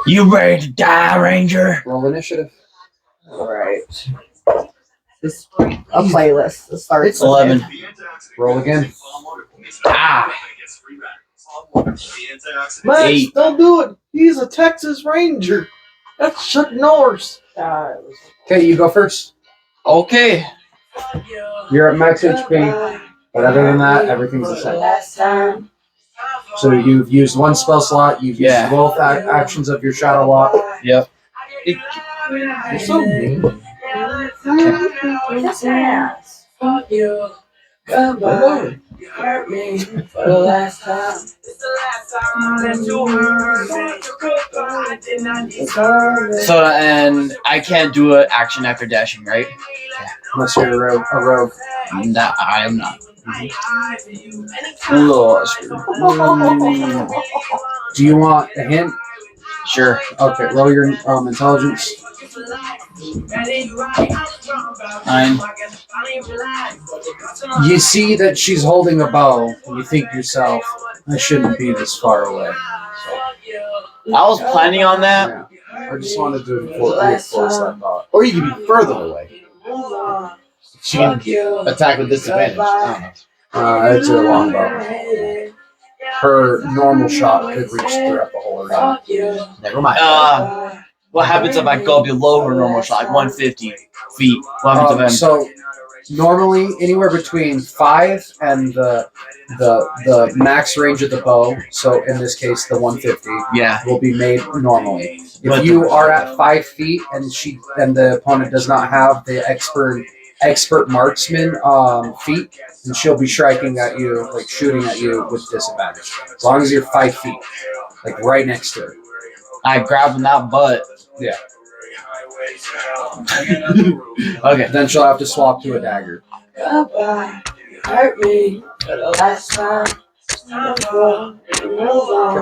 You ready to die, Ranger? Roll initiative. Alright. This a playlist. This starts It's 11. Roll again. Ah. Max, 8. don't do it. He's a Texas Ranger. That's Chuck Norris. Okay, you go first. Okay. You're at max HP, but other than that, everything's the same. So you've used one spell slot. You've used both actions of your shadow lock. Yep. You're so mean. You hurt me for the last time. So, and I can't do an action after dashing, right? Unless you're a rogue. No, I am not. Little screw. Do you want a hint? Sure. Okay, roll your intelligence. 9. You see that she's holding a bow, and you think to yourself, I shouldn't be this far away. I was planning on that. Yeah. I just wanted to reinforce that thought. Or you can be further away. She can attack with disadvantage. I don't know. It's a long bow. Her normal shot could reach throughout the whole arena. Never mind. What happens if I go below her normal shot, like 150 feet? What happens if So normally anywhere between 5 and the max range of the bow. So in this case, the 150 will be made normally. If you are at 5 feet and the opponent does not have the expert marksman feat, then she'll be striking at you, like shooting at you with disadvantage. As long as you're 5 feet, like right next to her. I grab that butt. Yeah. Okay. Then she'll have to swap to a dagger. Goodbye. You hurt me for the last time.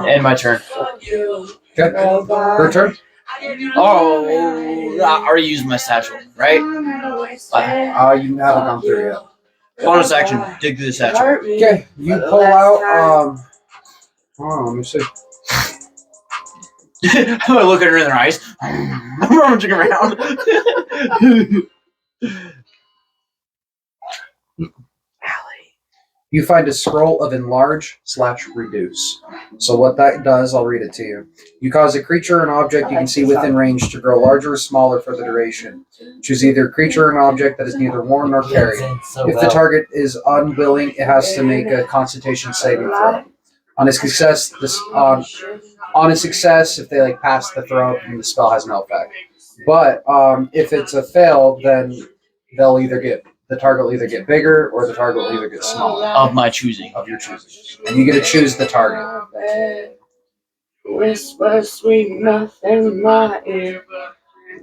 End my turn. Okay. Her turn? Oh, I already used my satchel, right? You haven't gone through yet. Bonus action. Dig through the satchel. Okay. You pull out. Let me see. I'm gonna look at her in her eyes. I'm rummaging around. You find a scroll of enlarge/reduce. So what that does, I'll read it to you. You cause a creature or an object you can see within range to grow larger or smaller for the duration. Choose either a creature or an object that is neither worn nor carried. If the target is unwilling, it has to make a Constitution saving throw. On a success, if they pass the throw, then the spell has no effect. But if it's a fail, then the target will either get bigger or the target will either get smaller. Of my choosing. Of your choosing. And you get to choose the target. Whisper sweet nothing in my ear.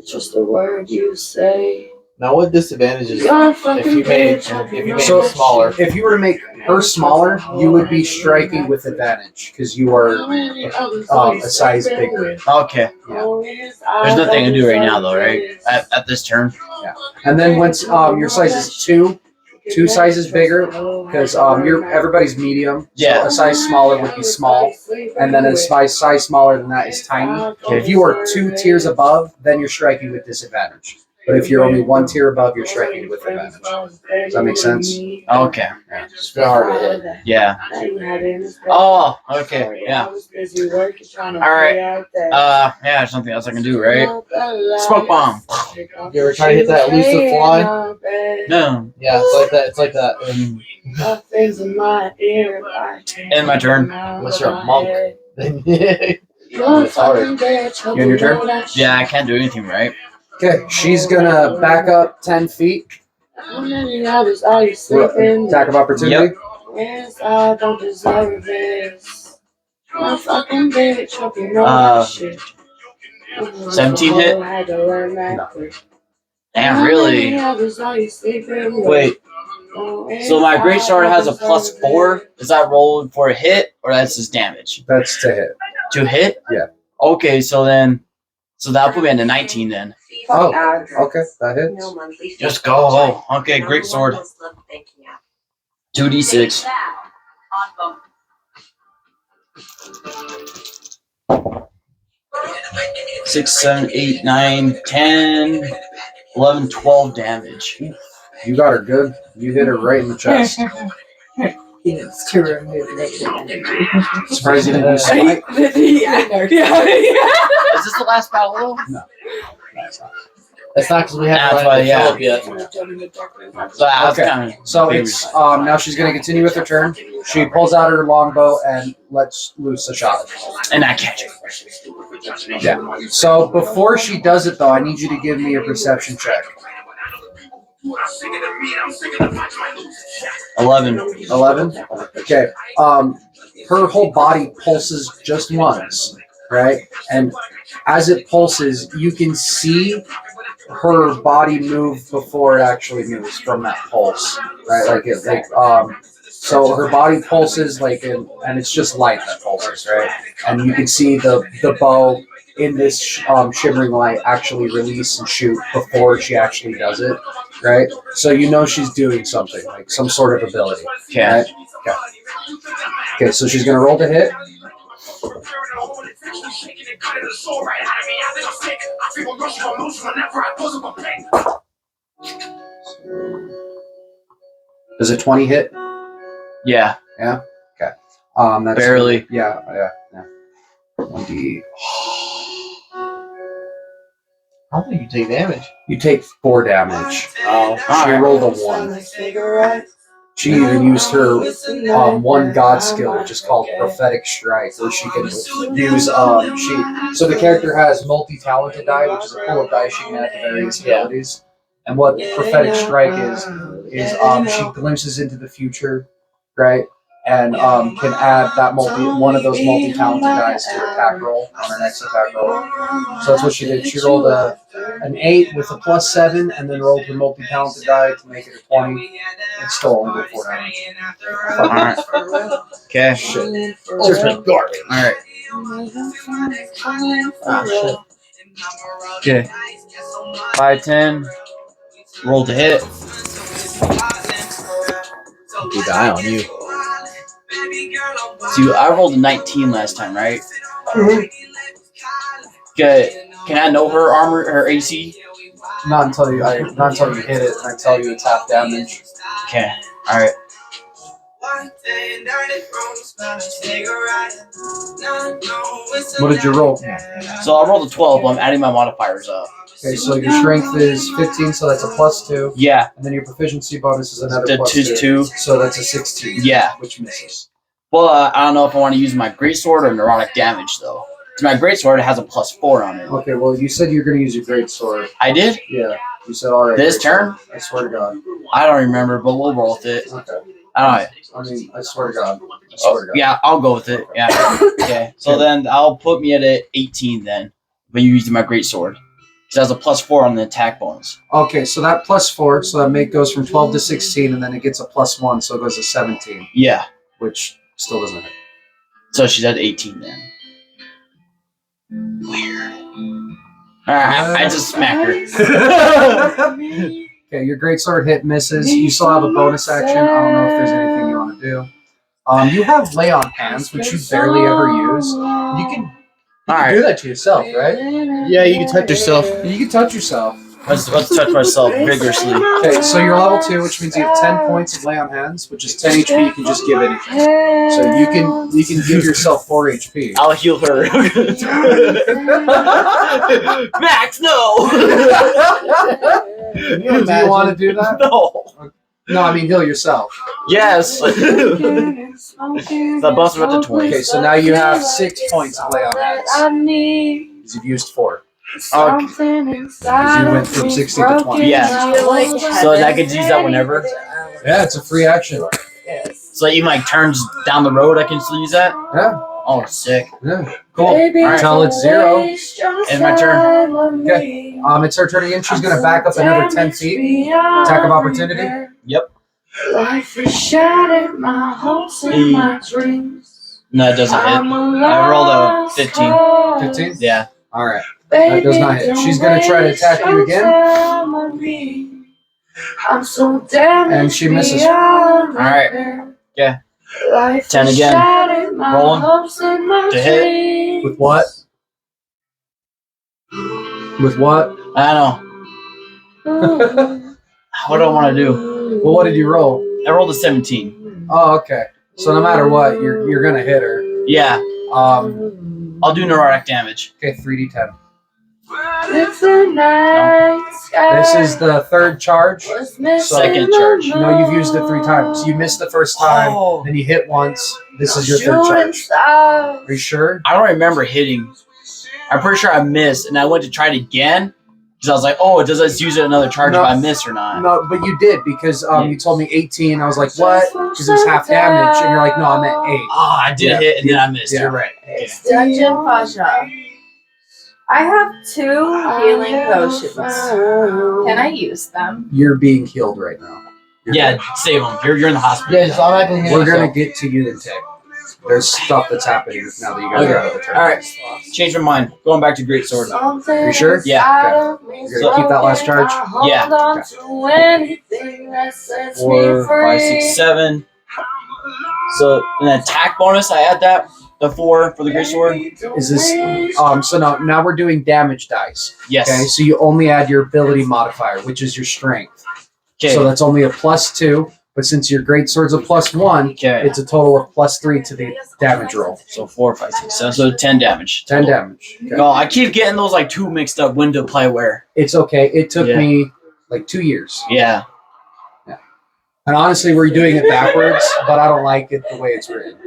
Just a word you say. Now, what disadvantages if you made her smaller? If you were to make her smaller, you would be striking with advantage because you are a size bigger. Okay. Yeah. There's nothing to do right now, though, right? At this turn. Yeah. And then once your size is two sizes bigger, because everybody's medium. Yeah. So a size smaller would be small, and then a size smaller than that is tiny. Okay. If you are 2 tiers above, then you're striking with disadvantage. But if you're only 1 tier above, you're striking with advantage. Does that make sense? Okay. It's hard to hit. Yeah. Oh, okay. Yeah. All right. Yeah, something else I can do, right? Smoke bomb. You ever try to hit that elusive fly? No. Yeah, it's like that. End my turn. Unless you're a monk. It's hard. You on your turn? Yeah, I can't do anything, right? Okay, she's gonna back up 10 feet. Attack of opportunity. Yes, I don't deserve this. My fucking bitch, hope you know Uh, that shit. 17 hit? No. Damn, really? Wait. So my great sword has a +4. Is that rolled for a hit, or that's just damage? That's to hit. To hit? Yeah. Okay, so that'll put me into 19 then. Oh, okay, that hits. Just go. Okay, great sword. 2d6. 6, 7, 8, 9, 10, 11, 12 damage. You got her good. You hit her right in the chest. He needs to remove negative energy. Surprised you didn't use spike. Yeah. Is this the last battle though? No. That's not because we haven't That's run why, into yeah. Philip yet. So I was Okay. kind of. So it's now she's going to continue with her turn. She pulls out her longbow and lets loose a shot. And I catch it. Yeah. So before she does it, though, I need you to give me a perception check. 11. 11. Okay. Her whole body pulses just once, right? And as it pulses, you can see her body move before it actually moves from that pulse, right? So her body pulses and it's just light that pulses, right? And you can see the bow in this shimmering light actually release and shoot before she actually does it, right? So you know she's doing something, like some sort of ability. Okay. Right? Okay, so she's gonna roll to hit. Does a 20 hit? Yeah. Yeah. Okay. That's Barely. Yeah. 1d. I don't think you take damage. You take 4 damage. Oh. She rolled a 1. She even used her one god skill, which is called Prophetic Strike, where she can use so the character has multi-talented die, which is a pool of dice she can add to various abilities. And what Prophetic Strike is she glimpses into the future, right? And can add that one of those multi-talented dice to her attack roll on her next attack roll. So that's what she did. She rolled an 8 with a +7, and then rolled her multi-talented die to make it a 20. And still only did 4 damage. Alright. Okay. Shit. Ultimate garbage. Alright. Ah, shit. Okay. 5, 10. Roll to hit. Keep an eye on you. See, I rolled a 19 last time, right? Okay. Can I know her armor, her AC? Not until you hit it, and I tell you it's half damage. Okay. Alright. What did you roll? So I rolled a 12, but I'm adding my modifiers up. Okay, so your strength is 15, so that's a +2. Yeah. And then your proficiency bonus is another The +2. 2. So that's a 16. Yeah. Which misses. Well, I don't know if I want to use my greatsword or neurotic damage, though. Because my greatsword has a +4 on it. Okay, well, you said you were going to use your great sword. I did? Yeah. You said, all right. This turn? I swear to God. I don't remember, but we'll roll with it. Okay. I swear to God. I swear to God. Yeah, I'll go with it. Yeah. Okay. So then I'll put me at a 18 then. When you using my greatsword. Because it has a +4 on the attack bonus. Okay, so that +4, so that goes from 12 to 16, and then it gets a +1, so it goes to 17. Yeah. Which still doesn't hit. So she's at 18 then. Weird. Alright, I just smacked her. Okay, your greatsword hit misses. You still have a bonus action. I don't know if there's anything you want to do. You have lay on hands, which you barely ever use. You can do that to yourself, right? Yeah, you can touch yourself. You can touch yourself. Let's touch myself vigorously. Okay, so you're level 2, which means you have 10 points of lay on hands, which is 10 HP. You can just give anything. So you can give yourself 4 HP. I'll heal her. Max, no! Do you want to do that? No. No, I mean heal yourself. Yes. The boss are at the 20. Okay, so now you have 6 points of lay on hands. Because you've used 4. Okay. Because you went from 60 to 20. Yeah. So I could use that whenever? Yeah, it's a free action. So even like turns down the road, I can still use that? Yeah. Oh, sick. Yeah. Cool. Alright. Until it's 0. And my turn. Okay. It's her turn again. She's going to back up another 10 feet. Attack of opportunity. Yep. Life is shattered, my hopes and my dreams. No, it doesn't hit. I rolled a 15. 15? Yeah. Alright. That does not hit. She's going to try to attack you again. I'm so damn and she misses. Alright. Yeah. 10 again. Rolling. To hit. With what? With what? I don't know. What do I want to do? Well, what did you roll? I rolled a 17. Oh, okay. So no matter what, you're gonna hit her. Yeah. I'll do neurotic damage. Okay, 3d10. It's a night sky. This is the third charge. Second charge. No, you've used it 3 times. You missed the first time, then you hit once. This is your third charge. Are you sure? I don't remember hitting. I'm pretty sure I missed, and I went to try it again because I was like, "Oh, does this use another charge if I miss or not?" No, but you did because you told me 18. I was like, "What?" Because it was half damage, and you're like, "No, I'm at 8." Oh, I did hit, and then I missed. Yeah. You're right. Okay. Dungeon Pasha. I have 2 healing potions. Can I use them? You're being healed right now. Yeah, save them. You're in the hospital. Yeah, just automatically heal We're gonna yourself. get to you in tech. There's stuff that's happening now that you guys are out of the turn. All right, change my mind. Going back to Great Sword. Are you sure? Yeah. You're gonna keep that last charge? Yeah. 4, 5, 6, 7. So an attack bonus, I add that. The 4 for the Great Sword. Is this so now we're doing damage dice. Yes. Okay, so you only add your ability modifier, which is your strength. Okay. So that's only a +2, but since your great sword's a +1, Okay. it's a total of +3 to the damage roll. So 4, 5, 6, 7. So 10 damage. 10 damage. Okay. No, I keep getting those like 2 mixed up. When to play where? It's okay. It took Yeah. me like 2 years. Yeah. And honestly, we're doing it backwards, but I don't like it the way it's written.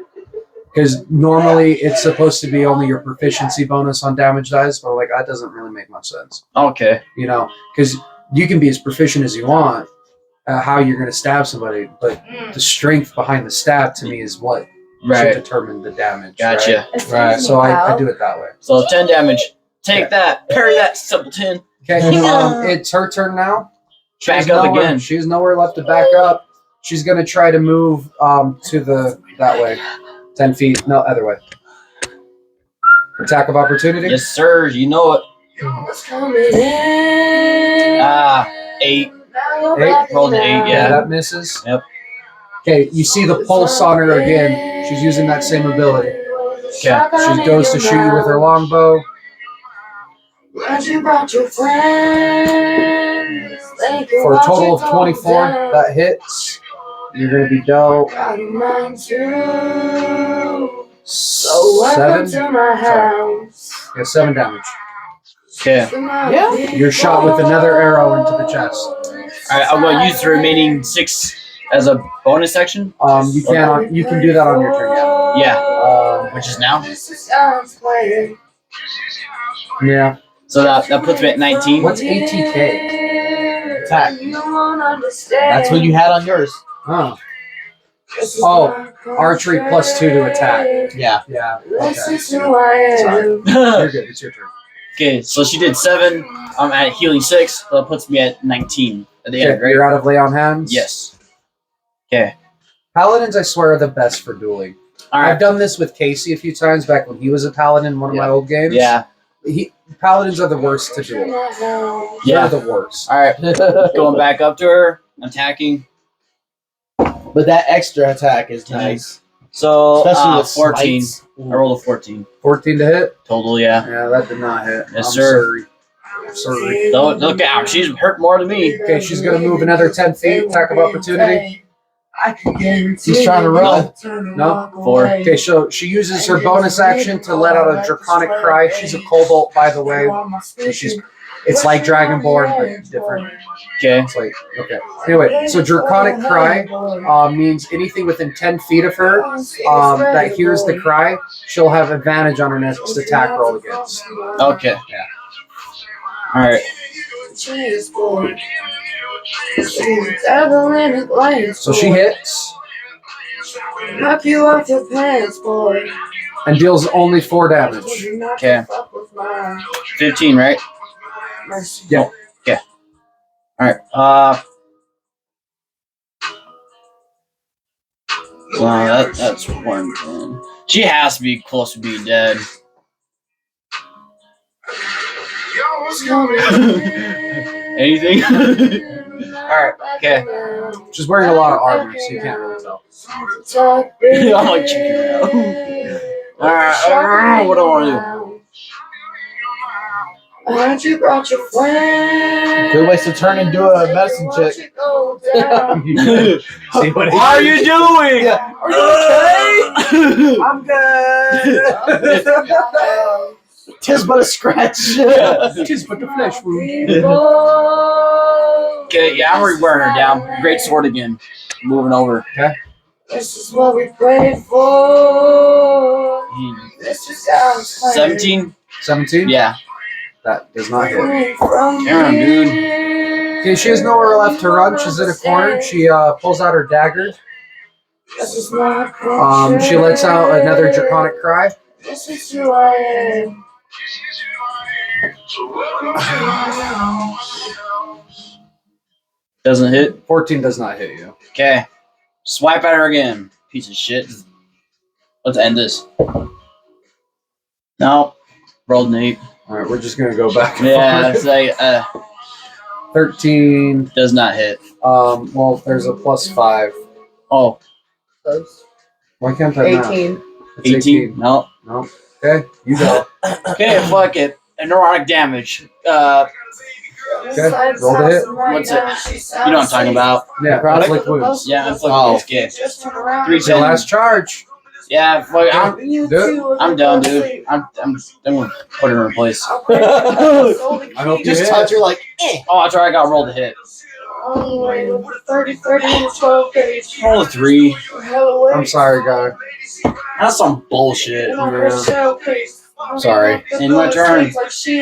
Because normally it's supposed to be only your proficiency bonus on damage dice, but like that doesn't really make much sense. Okay. You know, because you can be as proficient as you want how you're going to stab somebody, but the strength behind the stab to me is what should determine the damage. Gotcha. Right. So I do it that way. So 10 damage. Take that. Parry that, simpleton. Okay. It's her turn now. Back up again. She's nowhere left to back up. She's going to try to move to that way. 10 feet. No, other way. Attack of opportunity? Yes, sir. You know it. 8. 8? Rolled an 8, yeah. That misses. Yep. Okay, you see the pulse on her again. She's using that same ability. Okay. She goes to shoot you with her longbow. For a total of 24, that hits. You're going to be dealt 7. Sorry. Yeah, 7 damage. Okay. Yeah. You're shot with another arrow into the chest. Alright, I'm going to use the remaining 6 as a bonus action. You can do that on your turn, yeah. Yeah. Which is now. Yeah. So that puts me at 19. What's ATK? Attack. That's what you had on yours. Oh. Oh, archery +2 to attack. Yeah. Yeah. Okay. Sorry. Okay, You're good. It's your turn. so she did 7. I'm at healing 6. So that puts me at 19 at the end, right? You're out of lay on hands? Yes. Okay. Paladins, I swear, are the best for dueling. Alright. I've done this with Casey a few times back when he was a paladin in one of my old games. Yeah. Paladins are the worst to duel. Yeah. They're the worst. Alright. Going back up to her. Attacking. But that extra attack is nice. So, Especially with 14. slights. I rolled a 14. 14 to hit? Total, yeah. Yeah, that did not hit. Yes, I'm sir. Sorry. Don't look out. She's hurt more than me. Okay, she's going to move another 10 feet. Attack of opportunity. He's trying to run. No? 4. Okay, so she uses her bonus action to let out a draconic cry. She's a kobold, by the way. It's like Dragonborn, but different. Okay. It's like, okay. Anyway, so draconic cry means anything within 10 feet of her that hears the cry, she'll have advantage on her next attack roll against. Okay. Yeah. Alright. So she hits Knock you off your pants, boy. and deals only 4 damage. Okay. 15, right? Yeah. Okay. Alright. Well, that's 110. She has to be close to being dead. Anything? Alright, okay. She's wearing a lot of armor, so you can't really tell. I'm like checking it out. Alright, what do I want to do? heard you brought your friend. Good ways to turn into a medicine chick. See what How are you doing? Yeah. Are you okay? I'm good. Tis but a scratch. Tis but the flesh wound. Okay, yeah, I'm already wearing her down. Great sword again. Moving over. This is what we prayed for. This is how it's played. 17? 17? Yeah. That does not hit. Damn, dude. Okay, she has nowhere left to run. She's in a corner. She pulls out her dagger. This is not She lets out another draconic cry. This is who I am. Doesn't hit. 14 does not hit you. Okay. Swipe at her again. Piece of shit. Let's end this. No. Rolled an 8. Alright, we're just gonna go back and Yeah, forth. it's like, 13. does not hit. Well, there's a +5. Oh, Why can't I math? 18. It's 18? No. No. Okay, you go. Okay, fuck it. A neurotic damage. Okay, roll the hit. What's it? You know what I'm talking about. Yeah, inflict wounds. Yeah, inflict Oh. wounds. Okay. Just turn around. 3 It's your last charge. Yeah, fuck, You Do it. two I'm done, dude. I'm gonna put her in place. I hope you Just hit. touch her like, Oh, that's right. I got rolled a hit. 30, 12 page. Roll a 3. I'm sorry, guy. That's some bullshit. Sorry. In my turn.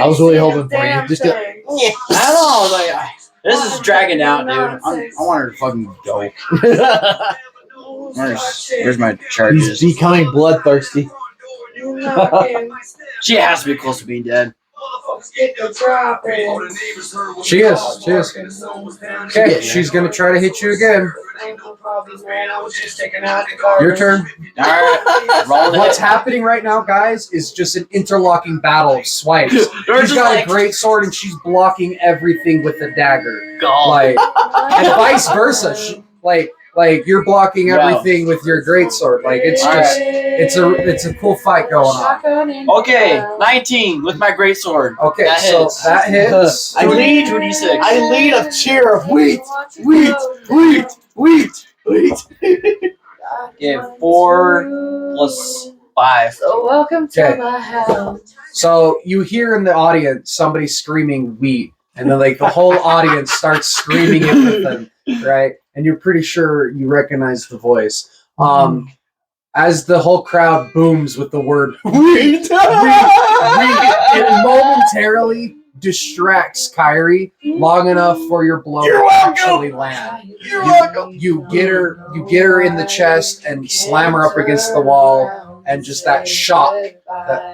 I was really hoping for you. Just get- I don't know. Like, this is dragging out, dude. I want her to fucking go. Where's my he's charges? becoming bloodthirsty. She has to be close to being dead. She is. Okay, she's gonna try to hit you again. Your turn. All right. Roll the What's hit. happening right now, guys, is just an interlocking battle of swipes. They're She's just got like, a great sword and she's blocking everything with the dagger. God. Like, and vice versa. Like you're blocking Wow. everything with your greatsword. Like it's All just it's a cool fight going on. Okay, 19 with my greatsword. Okay, That so hits. that hits. I lead 2d6. I lead a cheer of wheat. Okay, 4 plus 5. So welcome to Okay. my house. So you hear in the audience somebody screaming wheat, and then like the whole audience starts screaming it with them, right? And you're pretty sure you recognize the voice. As the whole crowd booms with the word wheat, it momentarily distracts Kyrie long enough for your blow to actually land. You get her in the chest and slam her up against the wall, and just that shock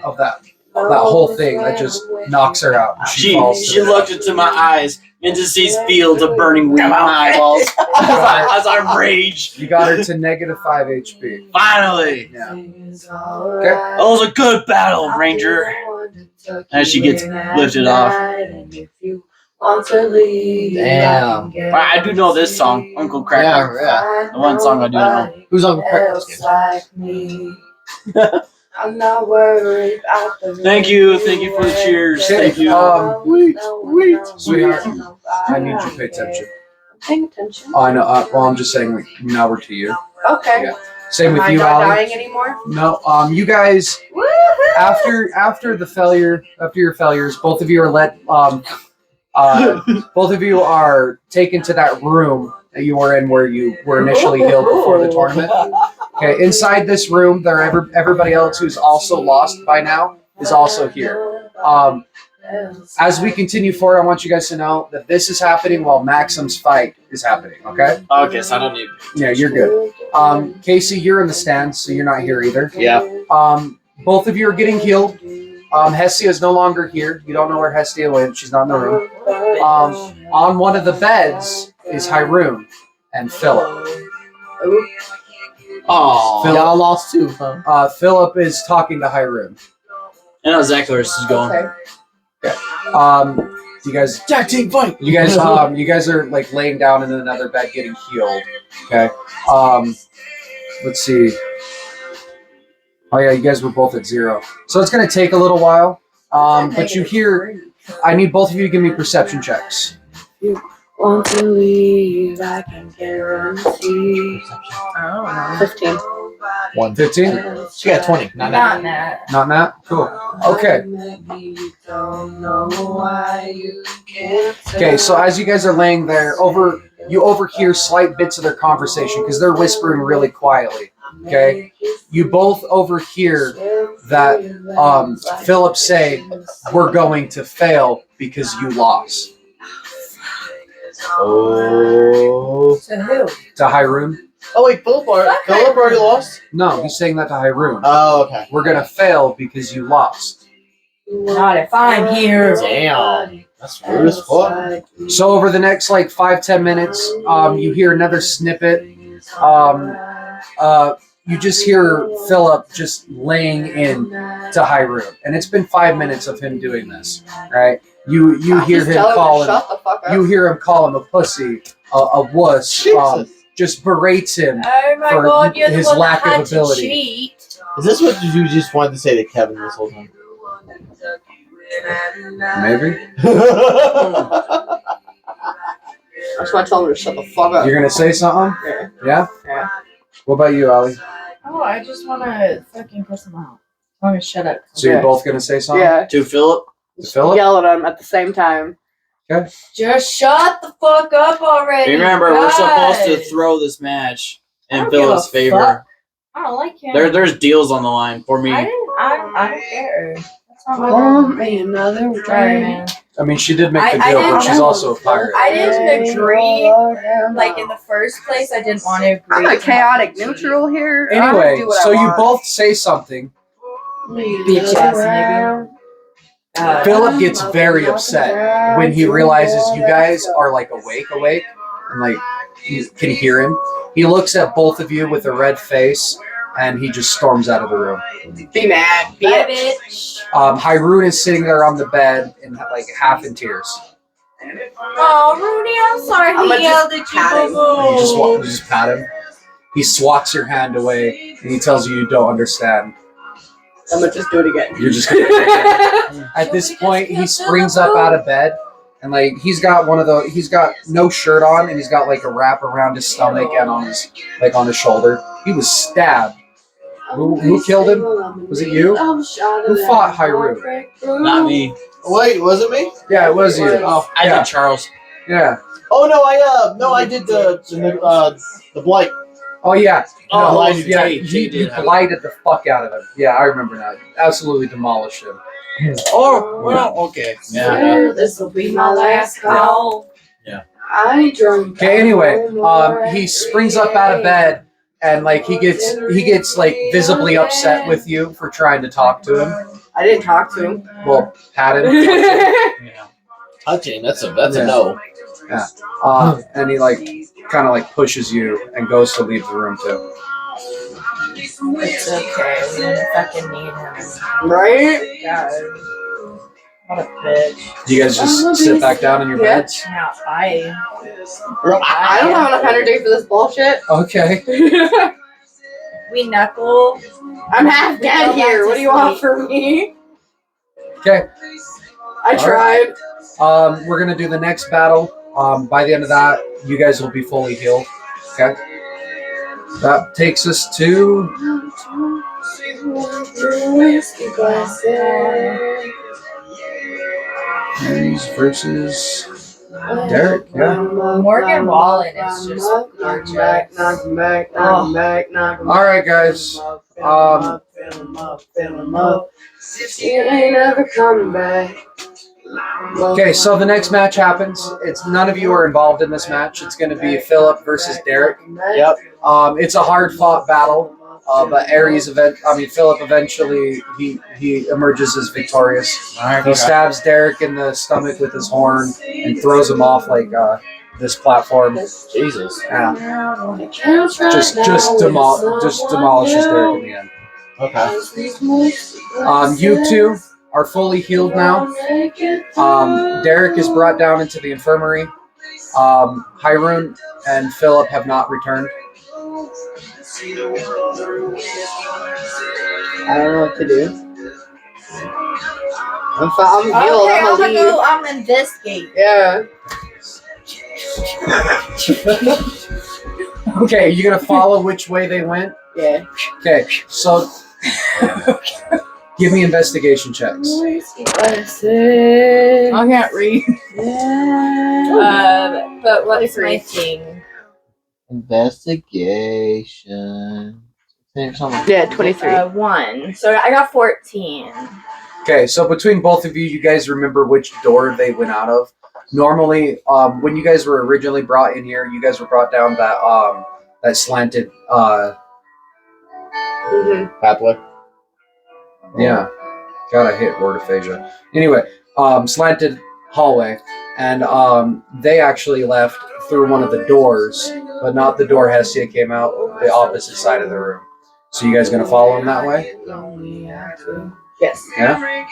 of that whole thing that just knocks her out. She falls to death. looked into my eyes and just sees fields of burning wheat in my eyeballs as I rage. You got her to -5 HP. Finally. Yeah. That was a good battle, Ranger. As she gets lifted off. Damn. I do know this song, Uncle Cracker. Yeah. The one song I do know. Who's on the I'm not worried about the Thank you for the cheers. Thank you. Sweetheart, I need you to pay attention. Paying attention. Oh, I know. Well, I'm just saying. Now we're to you. Okay. Yeah. Same Am with I you, not Allie. dying anymore? No. You guys. Woohoo! After your failures, both of you are let. Both of you are taken to that room that you were in where you were initially healed before the tournament. Okay, inside this room, everybody else who's also lost by now is also here. As we continue forward, I want you guys to know that this is happening while Maxim's fight is happening. Okay? Okay, so I don't need. Yeah, you're good. Casey, you're in the stands, so you're not here either. Yeah. Both of you are getting healed. Hestia is no longer here. You don't know where Hestia went. She's not in the room. On one of the beds is Hyroon and Philip. Oh. Y'all lost too, huh? Philip is talking to Hyroon. I know exactly where this is going. You guys, Tag team fight. you guys are like laying down in another bed getting healed. Okay. Let's see. Oh yeah, you guys were both at 0. So it's gonna take a little while. But you hear I need both of you to give me perception checks. Want to leave, I can guarantee. Oh, 15. 115? She got 20. Not not that. that. Not that? Cool. Okay. Okay, so as you guys are laying there, you overhear slight bits of their conversation because they're whispering really quietly. Okay? You both overhear that Philip say, "We're going to fail because you lost." Oh. To who? To Hyrule? Oh, wait, Philip already lost? No, he's saying that to Hyrule. Oh, okay. We're gonna fail because you lost. Not if I'm here. Damn. That's rude as fuck. So over the next like 5-10 minutes, you hear another snippet. You just hear Philip just laying in to Hyrule, and it's been 5 minutes of him doing this. Right? You hear him call him. You hear him call him a pussy, a wuss. Just berates him Oh my for god, you're the his one lack that had of ability. to cheat. Is this what you just wanted to say to Kevin this whole time? Maybe That's why I told him to shut the fuck up. you're gonna say something. Yeah. Yeah. What about you, Ali? Oh, I just want to fucking piss him out. I'm gonna shut up. So you're both gonna say something? Yeah. To Philip? To Philip? Yell at him at the same time. Just shut the fuck up already. Remember, God. we're supposed to throw this match I in don't give Philip's a favor. fuck. I don't like him. There's deals on the line for me. I don't care. That's not my Oh, problem. man, another Sorry, man. I mean, she did make the I deal, but didn't- she's also a pirate. I didn't agree. Like in the first place, I didn't want to agree. I'm a chaotic neutral here. I Anyway, do what so I you want. both say something. Bitch ass nigga. Philip gets very upset when he realizes you guys are like awake, and like you can hear him. He looks at both of you with a red face, and he just storms out of the room. Be mad, Bye, bitch. bitch. Hyrule is sitting there on the bed in like half in tears. Oh, Rudy, I'm sorry I'ma he yelled just at pat you, him. boo-boo. You just pat him. He swats your hand away, and he tells you don't understand. I'm gonna just do it again. You're just gonna At this point, he springs up out of bed, and like he's got no shirt on, and he's got like a wrap around his stomach and on his shoulder. He was stabbed. Who killed him? Was it you? Who fought Hyrule? Not me. Wait, was it me? Yeah, it was you. Oh, I Yeah. did Charles. Yeah. Oh no, I did the blight. Oh yeah. Oh, No, Elijah yeah. Tate. You Tate did have blighted the fuck out of him. Yeah, I remember that. Absolutely demolished him. Oh, well, okay. Yeah, this will be my last call. I drunk. Okay. Anyway, he springs up out of bed, and like he gets like visibly upset with you for trying to talk to him. I didn't talk to him. Well, pat him. Yeah. Touching. That's a no. And he like kind of like pushes you and goes to leave the room too. It's okay. We didn't fucking need him. Right? God. What a bitch. Do you guys just sit back down in your Yeah. beds? Now, bye. I don't have enough energy for this bullshit. Okay. We knuckle. I'm half dead here. What do you want from me? Okay. I tried. We're gonna do the next battle. By the end of that, you guys will be fully healed. Okay. That takes us to Aries versus Derek. Yeah. Morgan Wallen is just gorgeous. Knock him back. All right, guys. It ain't ever coming back. Okay, so the next match happens. It's none of you are involved in this match. It's going to be Philip versus Derek. Yep. It's a hard-fought battle, but Philip eventually he emerges as victorious. He stabs Derek in the stomach with his horn and throws him off like this platform. Jesus. Yeah. Just demolishes Derek in the end. Okay. You two are fully healed now. Derek is brought down into the infirmary. Hyrule and Philip have not returned. I don't know what to do. I'm Okay, healed. I'm I'm gonna a go. I'm gonna investigate. Yeah. Okay, you gonna follow which way they went? Yeah. Okay, so give me investigation checks. I can't read. But what's my thing? Investigation. Yeah, 23. 1. So I got 14. Okay, so between both of you, you guys remember which door they went out of. Normally, when you guys were originally brought in here, you guys were brought down that slanted Pathway. yeah. God, I hate word aphasia. Anyway, slanted hallway, and they actually left through one of the doors, but not the door Hestia came out, the opposite side of the room. So you guys gonna follow them that way? Yes. Yeah?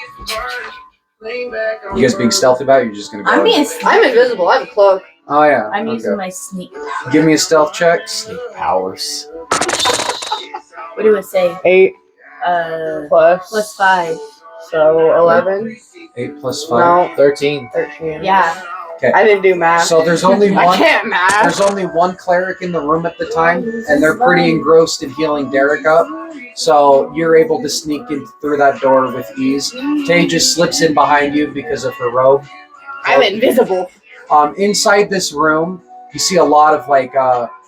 You guys being stealthy about it, you're just gonna go? I'm invisible. I have a cloak. Oh yeah. I'm okay. using my sneak. Give me a stealth check. Sneak powers. What do I say? 8 Plus 5. So 11. 8 plus 5. No, 13. 13. Yeah. I didn't do math. So there's only I one. can't math. There's only one cleric in the room at the time, and they're pretty engrossed in healing Derek up. So you're able to sneak in through that door with ease. Tay just slips in behind you because of her robe. I'm invisible. Inside this room, you see a lot of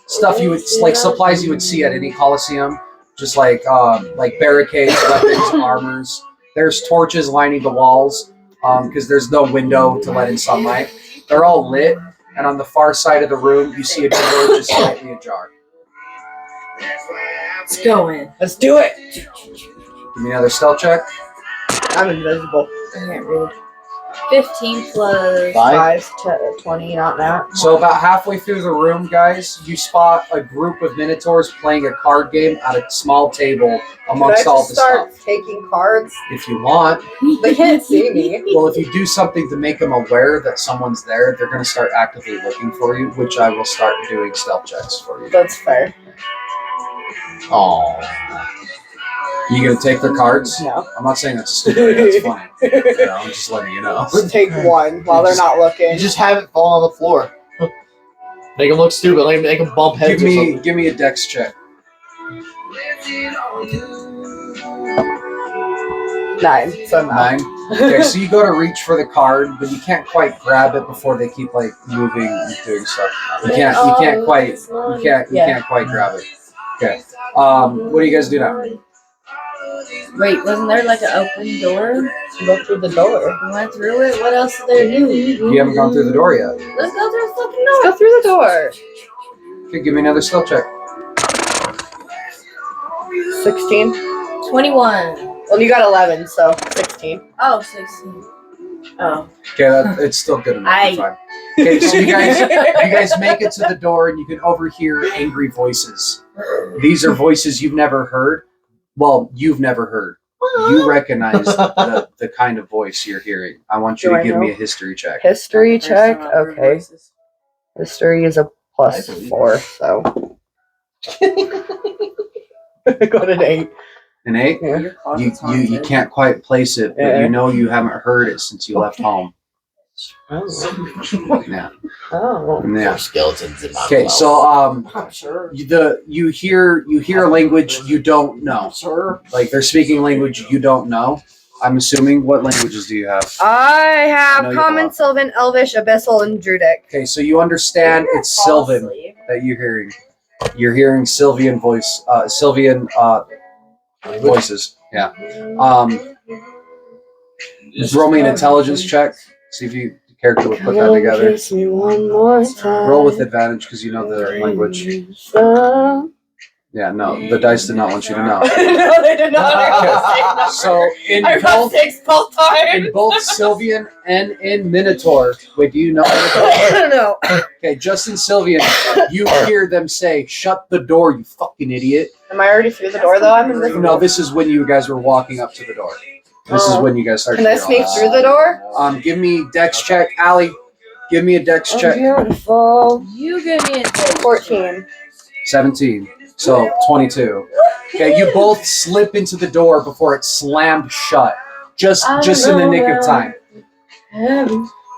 stuff you would supplies you would see at any coliseum, just like barricades, weapons, armors. There's torches lining the walls because there's no window to let in sunlight. They're all lit, and on the far side of the room, you see a door just slightly ajar. Let's go in. Let's do it. Give me another stealth check. I'm invisible. I can't read. 15 plus 5 to 20, not that. So about halfway through the room, guys, you spot a group of minotaurs playing a card game at a small table amongst all the start stuff. taking cards? If you want. They can't see me. Well, if you do something to make them aware that someone's there, they're going to start actively looking for you, which I will start doing stealth checks for you. That's fair. Oh. You going to take their cards? No. I'm not saying that's a stupid idea, that's funny. I'm just letting you know. Take one while they're not looking. You just have it fall on the floor. Make them look stupid. Make them bump heads or something. Give me a dex check. 9. So 9. 9. Okay, so you go to reach for the card, but you can't quite grab it before they keep moving and doing stuff. You can't quite grab it. Okay. What do you guys do now? Wait, wasn't there like an open door? Go through the door. We went through it. What else is there to do? You haven't gone through the door yet. Let's go through the fucking Let's door. go through the door. Okay, give me another stealth check. 16. 21. Well, you got 11, so 16. Oh, 16. Oh. Okay, it's still good enough. It's fine. Okay, so you guys make it to the door and you can overhear angry voices. These are voices you've never heard. Well, you've never heard. You recognize the kind of voice you're hearing. I want you to give me a history check. History check? Okay. History is a plus 4, so. I got an 8. An 8? Yeah. You can't quite place it, but you know you haven't heard it since you left home. Oh. Yeah. Oh. Yeah. Skeletons in my Okay, mouth. so I'm sure. you hear a language you don't know. Sure. Like they're speaking language you don't know. I'm assuming. What languages do you have? I know have you Common, have. Sylvan, Elvish, Abyssal, and Druidic. Okay, so you understand it's Sylvan that you're hearing. You're hearing Sylvian voice, voices. Yeah. Roll me an intelligence check. See if your character would put that together. Kiss me one more time. Roll with advantage because you know the language. Yeah, no, the dice did not want you to know. No, they did not. So in I got 6 both times. in both Sylvian and in Minotaur, wait, do you know? No. Okay, just in Sylvian, you hear them say, "Shut the door, you fucking idiot." Am I already through the door though? I'm invisible. No, this is when you guys were walking up to the door. This is when you guys started. Can I sneak through the door? Give me dex check, Allie. Give me a dex check. Beautiful. You give me a 14. 17. So 22. Okay, you both slip into the door before it slammed shut. just in the nick of time.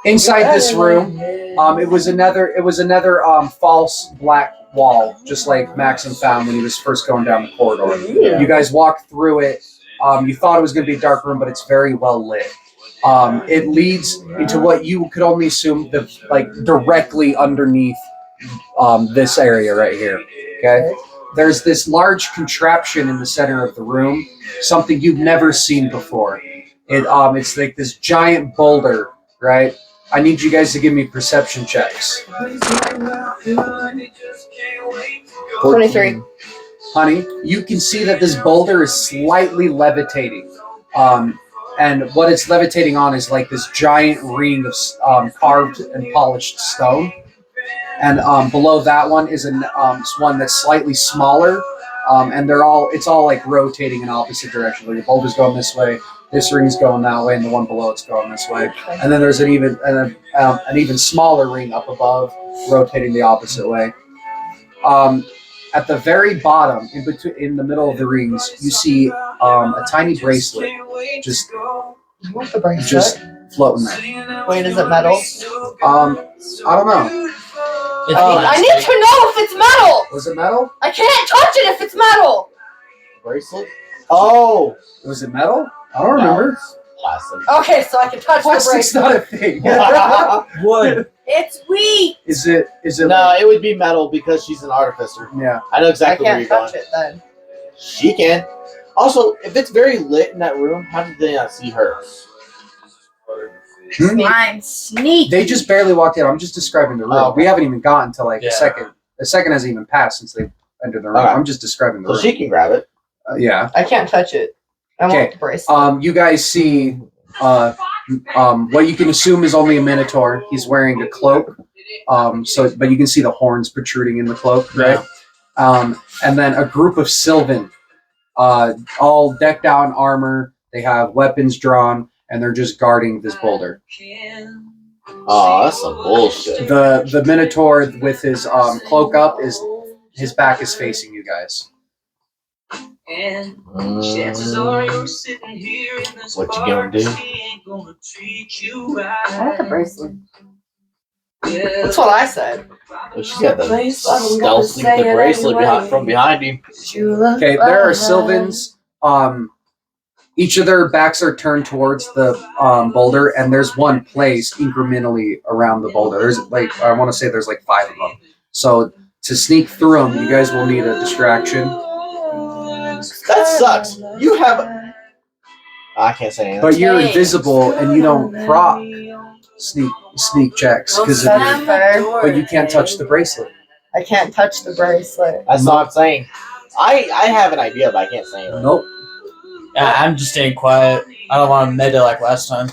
Inside this room, it was another false black wall, just like Maxim found when he was first going down the corridor. You guys walked through it. You thought it was going to be a dark room, but it's very well lit. It leads into what you could only assume directly underneath this area right here. Okay, there's this large contraption in the center of the room, something you've never seen before. It's like this giant boulder, right? I need you guys to give me perception checks. 23. Honey, you can see that this boulder is slightly levitating. And what it's levitating on is like this giant ring of carved and polished stone. And below that one is one that's slightly smaller. And it's all like rotating in opposite directions. Like the boulder's going this way, this ring's going that way, and the one below it's going this way. And then there's an even smaller ring up above, rotating the opposite way. At the very bottom, in the middle of the rings, you see a tiny bracelet, just floating there. Wait, is it metal? I don't know. I need to know if it's metal. Was it metal? I can't touch it if it's metal. Bracelet? Oh! Was it metal? I don't remember. Plastic. Okay, so I can touch Plastic's the bracelet. not a thing. Wood. It's weak. Is it? No, it would be metal because she's an artificer. Yeah. I know I exactly where can't you're touch going. it then. She can. Also, if it's very lit in that room, how did they not see her? I'm sneaky. They just barely walked in. I'm just describing the room. Oh, okay. We haven't even gotten to like Yeah. a second. A second hasn't even passed since they entered the room. Okay. I'm just describing the So room. she can grab it. Yeah. I can't touch it. I Okay. want the bracelet. You guys see what you can assume is only a minotaur. He's wearing a cloak. But you can see the horns protruding in the cloak, right? And then a group of Sylvan, all decked out in armor. They have weapons drawn, and they're just guarding this boulder. Oh, that's some bullshit. The minotaur with his cloak up his back is facing you guys. What you gonna do? I want the bracelet. That's what I said. Well, she's got the stealthily with the bracelet from behind him. Okay, there are Sylvans. Each of their backs are turned towards the boulder, and there's one placed incrementally around the boulder. There's I want to say there's 5 of them. So to sneak through them, you guys will need a distraction. That sucks. You have. I can't say anything. But you're invisible, and you don't proc sneak checks because of your. But you can't touch the bracelet. I can't touch the bracelet. That's not what I'm saying. I have an idea, but I can't say anything. Nope. Yeah, I'm just staying quiet. I don't want to meta like last time.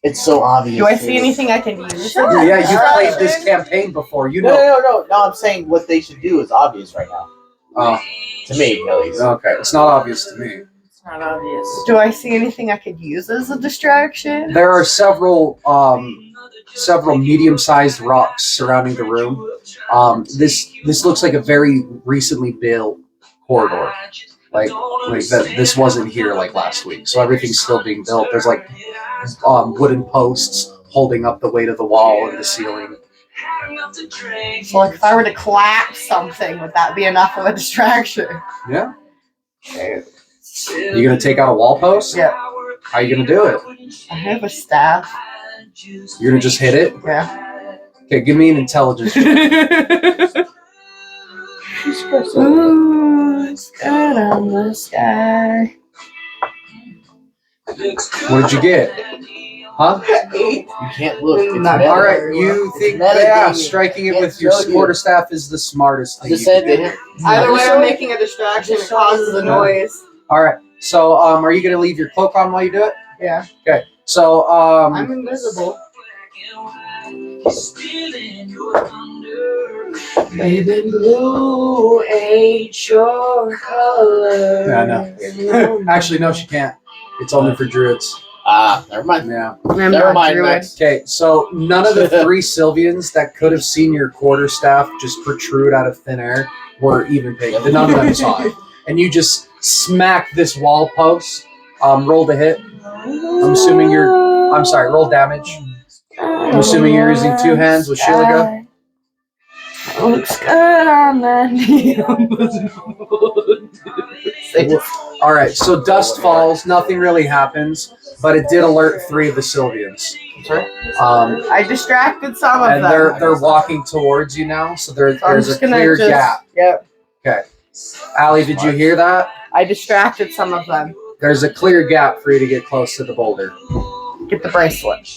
It's so obvious. Do I see anything I can use? Sure. Yeah, you played this campaign before. You know. No. I'm saying what they should do is obvious right now. Oh. To me, at least. Okay, it's not obvious to me. It's not obvious. Do I see anything I could use as a distraction? There are several medium-sized rocks surrounding the room. This looks like a very recently built corridor. Like that. This wasn't here like last week, so everything's still being built. There's wooden posts holding up the weight of the wall and the ceiling. So, if I were to collapse something, would that be enough of a distraction? Yeah. You gonna take out a wall post? Yeah. How you gonna do it? I have a staff. You're gonna just hit it? Yeah. Okay, give me an intelligence check. Ooh, sky on the sky. What did you get? Huh? 8. You can't look. It's Not metal. All right, you think striking it with your quarterstaff is the smartest thing. I just said that. Either way, I'm making a distraction. It causes a noise. All right. So, are you gonna leave your cloak on while you do it? Yeah. Okay. So, I'm invisible. Baby blue ain't your color. Yeah, I know. Actually, no, she can't. It's only for druids. Never mind. Yeah. Never mind. Next. Okay, so none of the 3 Sylvians that could have seen your quarterstaff just protrude out of thin air were even paid. None of them saw it. And you just smack this wall post. Roll to hit. I'm assuming you're. I'm sorry. Roll damage. I'm assuming you're using 2 hands with Shiliga. Looks good on that neon. All right. So dust falls. Nothing really happens, but it did alert 3 of the Sylvians. I distracted some of And them. they're walking towards you now. So there's a gonna clear gap. Yep. Okay. Allie, did you hear that? I distracted some of them. There's a clear gap for you to get close to the boulder. Get the bracelet.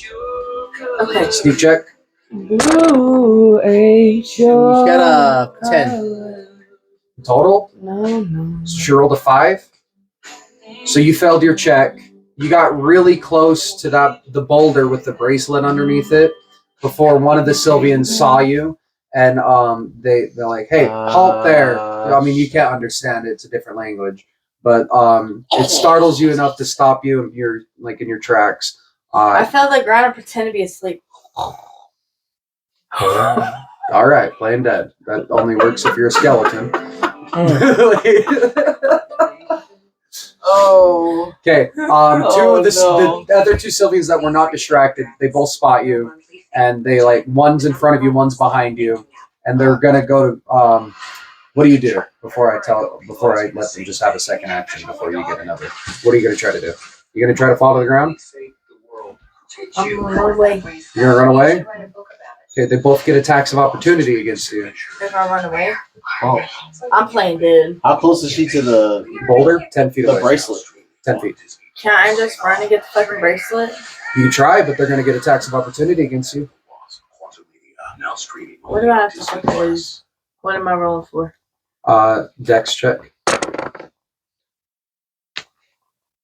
Okay. Sneak check. Blue age. You got a 10. Total? No. So she rolled a 5. So you failed your check. You got really close to the boulder with the bracelet underneath it before one of the Sylvians saw you, and they're like, "Hey, halt there!" I mean, you can't understand it; it's a different language, but it startles you enough to stop you, and you're like in your tracks. I fell to the ground and pretend to be asleep. All right, playing dead. That only works if you're a skeleton. Oh. Okay. The other 2 Sylvians that were not distracted, they both spot you, and they one's in front of you, one's behind you, and they're gonna go to. What do you do before I let them just have a second action before you get another? What are you gonna try to do? You gonna try to fall to the ground? I'm gonna run away. You're gonna run away? Okay. They both get attacks of opportunity against you. If I run away, Oh, I'm playing dead. How close is she to the boulder? 10 feet away. the bracelet? 10 feet. Can I just run and get the fucking bracelet? You can try, but they're gonna get attacks of opportunity against you. What do I have to fucking lose? What am I rolling for? Dex check.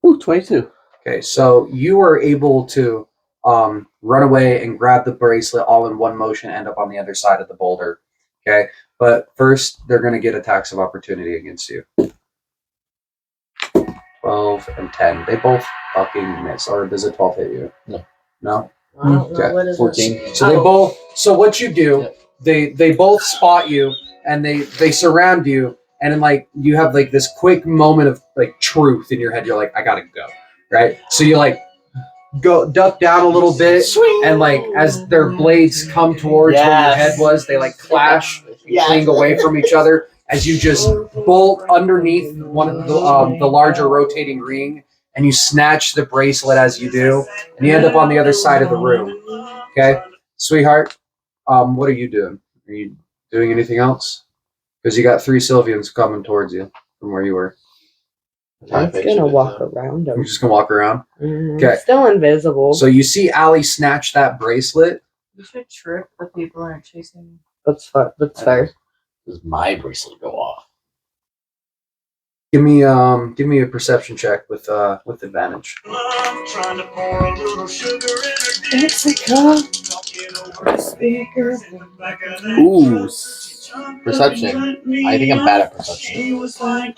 Ooh, 22. Okay, so you are able to run away and grab the bracelet all in one motion, end up on the other side of the boulder. Okay, but first they're going to get attacks of opportunity against you. 12 and 10. They both fucking miss. Or does a 12 hit you? No. No? I don't know. Okay. What is 14. it? So they both. So what you do? They both spot you and they surround you, and then you have this quick moment of truth in your head. You're like, I gotta go, right? So you go duck down a little bit, and as their blades come towards where your head was, they clash and cling away from each other as you just bolt underneath one of the larger rotating ring, and you snatch the bracelet as you do, and you end up on the other side of the room. Okay, sweetheart, what are you doing? Are you doing anything else? Because you got 3 Sylvians coming towards you from where you were. I'm gonna walk around them. You're just gonna walk around. Okay. Still invisible. So you see Allie snatch that bracelet. You should trip the people that are chasing me. That's fair. Does my bracelet go off? Give me a perception check with advantage. It's a cup. Speaker. Ooh, perception. I think I'm bad at perception.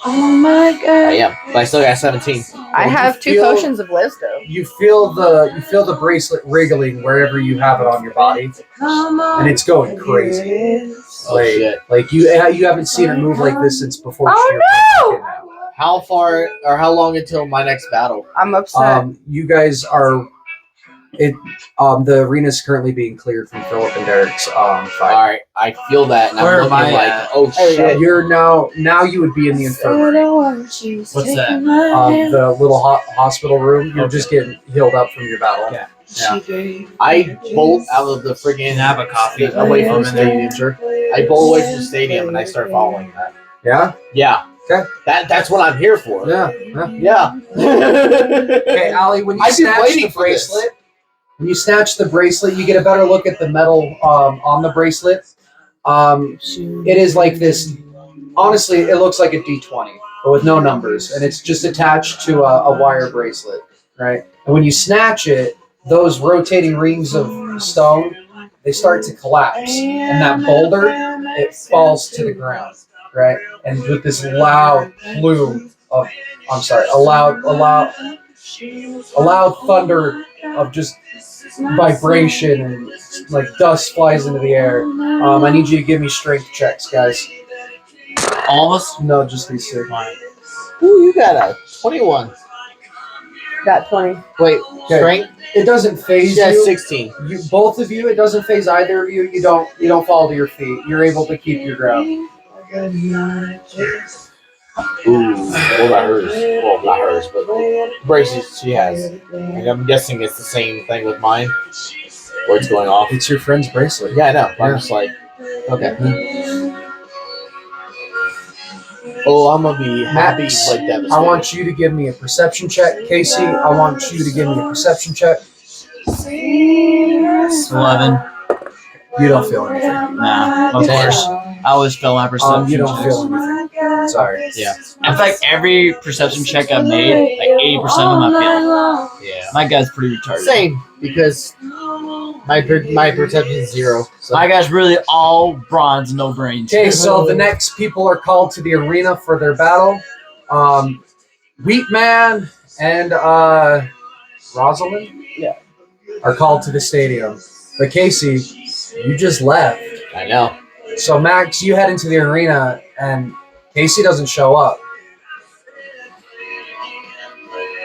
Oh my god. I am, but I still got 17. I have 2 potions of wisdom. You feel the bracelet wriggling wherever you have it on your body, and it's going crazy. Oh shit! You haven't seen it move like this since before. Oh no! How far or how long until my next battle? I'm upset. You guys are. The arena is currently being cleared from Philip and Derek's fight. All right, I feel that, and Where I'm am I looking at? oh shit! You're now you would be in the infirmary. What's that? The little hospital room. You're just getting healed up from your battle. Yeah. Yeah. I bolt out of the friggin' Have a coffee. away from the there. stadium, sir. I bolt away from the stadium and I start following that. Yeah. Yeah. Okay. That's what I'm here for. Yeah. Yeah. Okay, Allie, when you I've been snatch waiting the for this. bracelet, you get a better look at the metal on the bracelet. It is like this. Honestly, it looks like a D20, but with no numbers, and it's just attached to a wire bracelet, right? And when you snatch it, those rotating rings of stone, they start to collapse, and that boulder, it falls to the ground, right? And with this loud plume of, a loud thunder of just vibration and dust flies into the air. I need you to give me strength checks, guys. All of us? No, just these 2. Ooh, you got a 21. Got 20. Wait, strength? It doesn't phase She has you. 16. You both of you. It doesn't phase either of you. You don't fall to your feet. You're able to keep your ground. Ooh, what about hers? Well, not hers, but the braces she has. And I'm guessing it's the same thing with mine. Where it's going off. It's your friend's bracelet. Yeah, I know. Yeah. I'm just like, okay. Oh, I'm gonna be happy Max, like that. I want you to give me a perception check. Casey, I want you to give me a perception check. 11. You don't feel anything. Nah, of course. I always fail my perception You don't checks. feel anything. Sorry. Yeah. In fact, every perception check I've made, like 80% of them I failed. Yeah. My guy's pretty retarded. Same, because my perception is 0. So My guy's really all bronze, no brains. Okay, so the next people are called to the arena for their battle. Wheatman and Rosalind are called to the stadium. But Casey, you just left. I know. So Max, you head into the arena and Casey doesn't show up.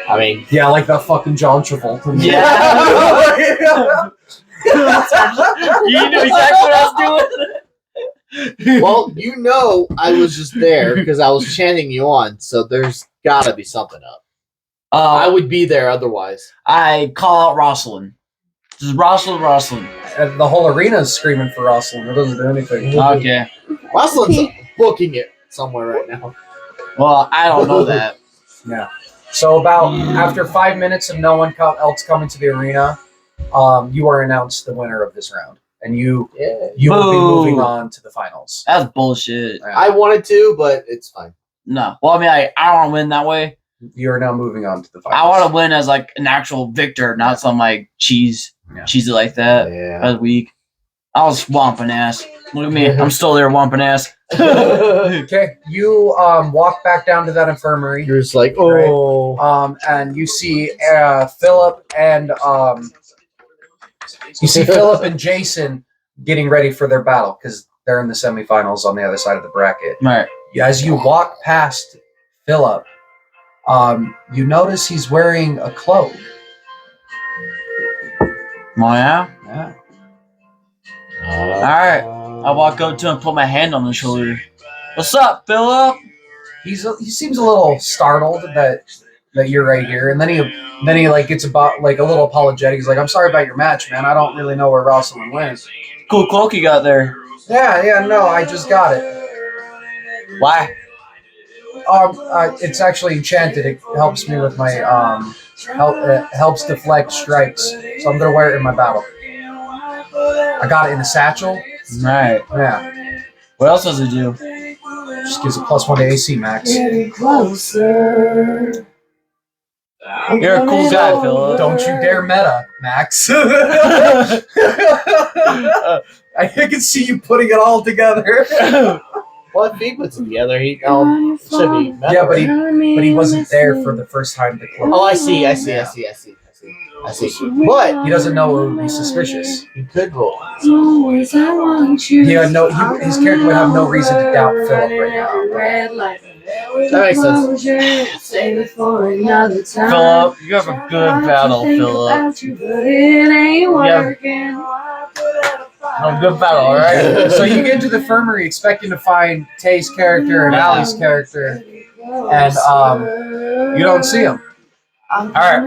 I mean, Yeah, like that fucking John Travolta. Yeah. You knew exactly what I was doing. well, you know, I was just there because I was chanting you on, so there's gotta be something up. I would be there otherwise. I call out Rosalind. Just Rosalind. The whole arena is screaming for Rosalind. It doesn't do anything. Okay. Rosalind's booking it somewhere right now. Well, I don't know that. Yeah. So about after 5 minutes of no one else coming to the arena, you are announced the winner of this round, and you will be moving on to the finals. That's bullshit. I wanted to, but it's fine. No. Well, I mean, I don't want to win that way. You are now moving on to the finals. I want to win as like an actual victor, not some like cheesy like that. Yeah. That was weak. I was whomping ass. Look at me. I'm still there whomping ass. Okay, you walk back down to that infirmary. You're just like, oh. And you see Philip and Jason getting ready for their battle because they're in the semifinals on the other side of the bracket. Right. As you walk past Philip, you notice he's wearing a cloak. Oh yeah. Yeah. All right. I walk up to him, and put my hand on his shoulder. What's up, Philip? He seems a little startled that you're right here, and then he like gets about like a little apologetic. He's like, "I'm sorry about your match, man. I don't really know where Rosalind went." Cool cloak you got there. Yeah, no, I just got it. Why? It's actually enchanted. It helps me with my helps deflect strikes. So I'm gonna wear it in my battle. I got it in a satchel. Right. Yeah. What else does it do? Just gives a +1 to AC, Max. Getting closer. You're a cool guy, Philip. Don't you dare meta, Max. I can see you putting it all together. Well, if he puts it together, he should be. Yeah, but he wasn't there for the first time to close. Oh, I see. But He doesn't know it would be suspicious. he could roll. Always I want you. His character would have no reason to doubt Philip right now. That makes sense. Save it for another time. Philip, you have a good battle, Philip. But it ain't working. A good battle, all right? So you get into the infirmary expecting to find Tay's character and Allie's character, and you don't see them. All right,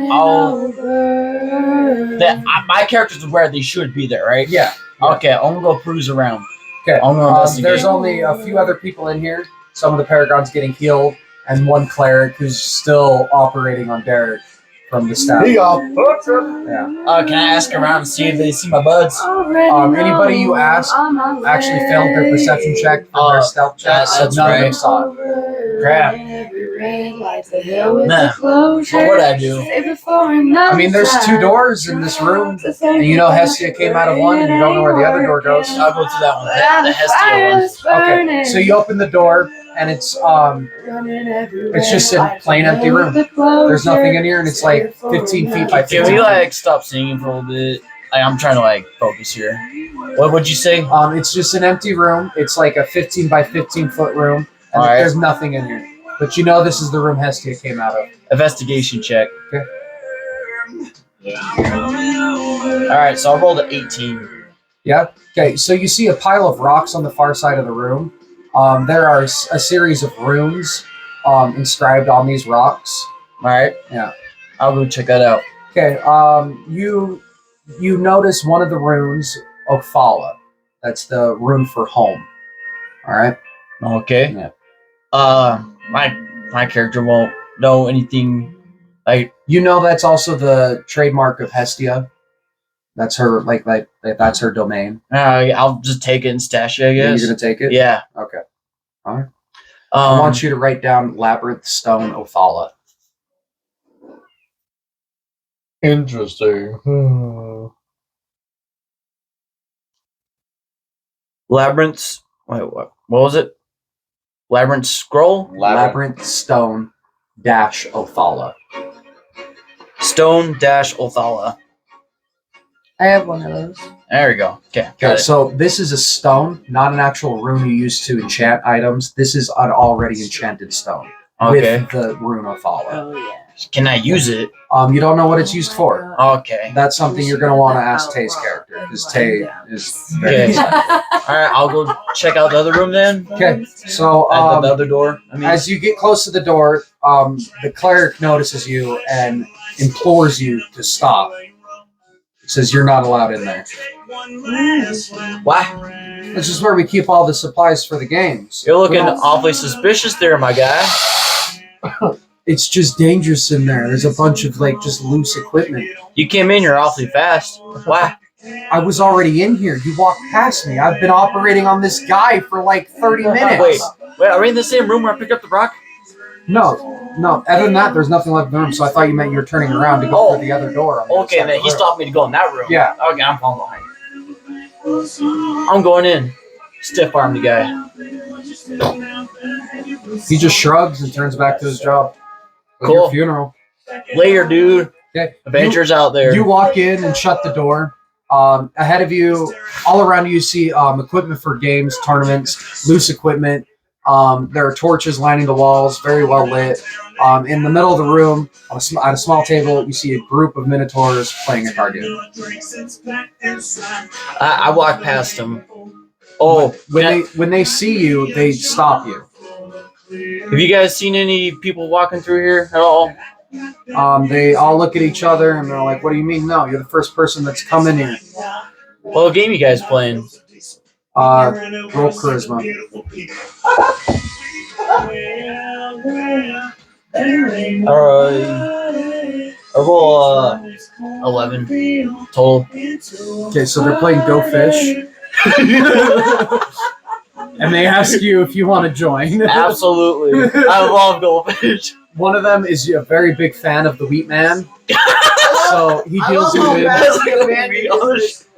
my characters are where they should be there, right? Yeah. Okay, I'm gonna go cruise around. Okay. I'm gonna investigate. There's only a few other people in here. Some of the Paragons getting healed, and one cleric who's still operating on Derek from the staff. Yeah. Can I ask around and see if they see my buds? Anybody you ask actually failed their perception check and their stealth check, so that's none of them right. saw it. Crap. Nah. What would I do? I mean, there's 2 doors in this room, and you know Hestia came out of one, and you don't know where the other door goes. I'll go to that one. The Hestia one. Okay, so you open the door, and it's just a plain empty room. There's nothing in here, and it's like 15 feet by 15 Can we feet. like stop singing for a little bit? I'm trying to like focus here. What would you say? It's just an empty room. It's like a 15 by 15 foot room, and Alright. there's nothing in here. But you know this is the room Hestia came out of. Investigation check. Okay. Alright, so I rolled an 18. Yeah. Okay, so you see a pile of rocks on the far side of the room. There are a series of runes inscribed on these rocks. Alright. Yeah. I'll go check that out. Okay, you notice one of the runes, Ophala. That's the rune for home. Alright? Okay. Yeah. My character won't know anything. Like, You know that's also the trademark of Hestia. That's her, like that's her domain. I'll just take it and stash it, I guess. You're gonna take it? Yeah. Okay. All right. I want you to write down Labyrinth Stone Ophala. Interesting. Labyrinth. Wait, what was it? Labyrinth Scroll? Labyrinth Stone dash Ophala. Stone dash Othala. I have one of those. There we go. Okay. Okay, so this is a stone, not an actual rune you use to enchant items. This is an already enchanted stone with the rune Ophala. Oh yeah. Can I use it? You don't know what it's used for. Okay. That's something you're going to want to ask Tay's character, because Tay is very Okay. Alright, I'll go check out the other room then. Okay, so At the other door. I mean, as you get close to the door, the cleric notices you and implores you to stop. Says you're not allowed in there. why? This is where we keep all the supplies for the games. You're looking awfully suspicious there, my guy. It's just dangerous in there. There's a bunch of just loose equipment. You came in here awfully fast. Why? I was already in here. You walked past me. I've been operating on this guy for 30 minutes. Wait, are we in the same room where I picked up the rock? No. Other than that, there's nothing left in the room, so I thought you meant you were turning around to go through the other door. Okay, and then he stopped me to go in that room. Yeah. Okay, I'm falling behind. I'm going in. Stiff arm the guy. He just shrugs and turns back to his job. Go to Cool. your funeral. Later, dude. Okay. Adventures out there. You walk in and shut the door. Ahead of you, all around you see equipment for games, tournaments, loose equipment. There are torches lining the walls, very well lit. In the middle of the room, at a small table, you see a group of minotaurs playing a card game. I walked past him. Oh, When they see you, they stop you. have you guys seen any people walking through here at all? They all look at each other and they're like, "What do you mean? No, you're the first person that's come in here." What game you guys playing? Roll charisma. I roll 11 total. Okay, so they're playing Go Fish. And they ask you if you want to join. Absolutely. I love goldfish. One of them is a very big fan of the Wheat Man. So he deals you in.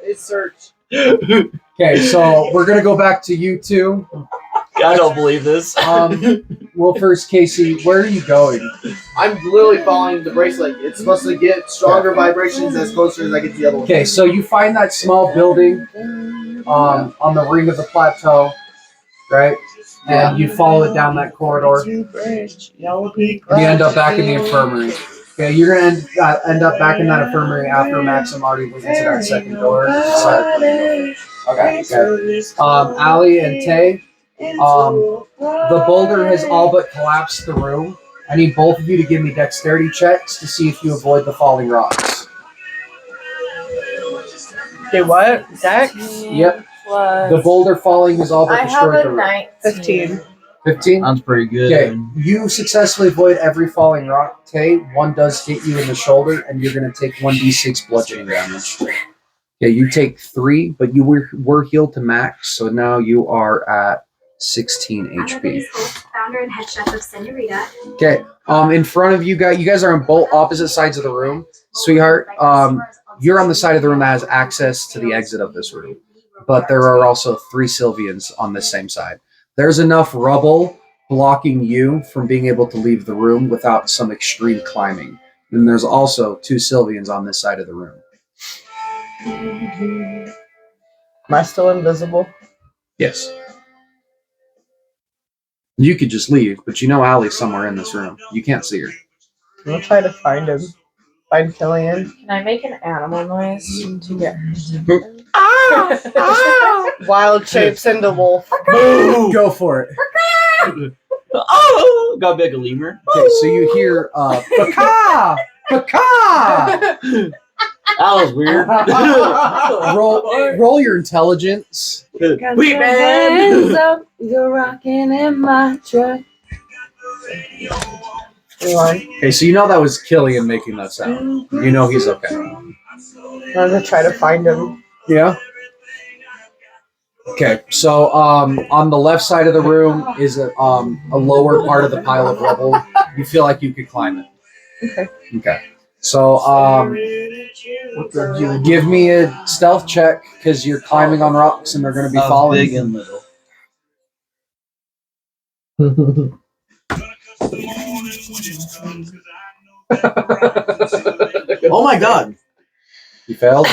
It's search. Okay, so we're going to go back to you two. I don't believe this. Well, first, Casey, where are you going? I'm literally following the bracelet. It's supposed to get stronger vibrations as closer as I get to the other one. Okay, so you find that small building on the ring of the plateau, right? And you follow it down that corridor. And you end up back in the infirmary. Okay, you're going to end up back in that infirmary after Maxim already went into that second door. Okay. Ali and Tay, the boulder has all but collapsed the room. I need both of you to give me dexterity checks to see if you avoid the falling rocks. Okay, what? Dex? Yep. Plus, The boulder falling has all but I have destroyed the a room. 15. 15? Sounds pretty good. Okay, you successfully avoid every falling rock. Tay, one does hit you in the shoulder, and you're going to take 1d6 bludgeoning damage. Okay, you take 3, but you were healed to max, so now you are at 16 HP. Founder and head chef of Senorita. Okay, in front of you guys are on both opposite sides of the room. Sweetheart, you're on the side of the room that has access to the exit of this room. But there are also 3 Sylvians on this same side. There's enough rubble blocking you from being able to leave the room without some extreme climbing. And there's also 2 Sylvians on this side of the room. Am I still invisible? Yes. You could just leave, but you know Allie's somewhere in this room. You can't see her. I'm gonna try to find him. Find Killian. Can I make an animal noise to get Wild shapes into wolf. Go for it. Oh, got big a lemur. Okay, so you hear Baka! Baka! That was weird. roll your intelligence. Wait, man. You're rocking in my truck. Okay, so you know that was Killian making that sound. You know he's okay. I'm gonna try to find him. Yeah. Okay, so on the left side of the room is a lower part of the pile of rubble. You feel like you could climb it. Okay. Okay. So give me a stealth check because you're climbing on rocks and they're going to be falling. Big and little. Oh my god. You failed?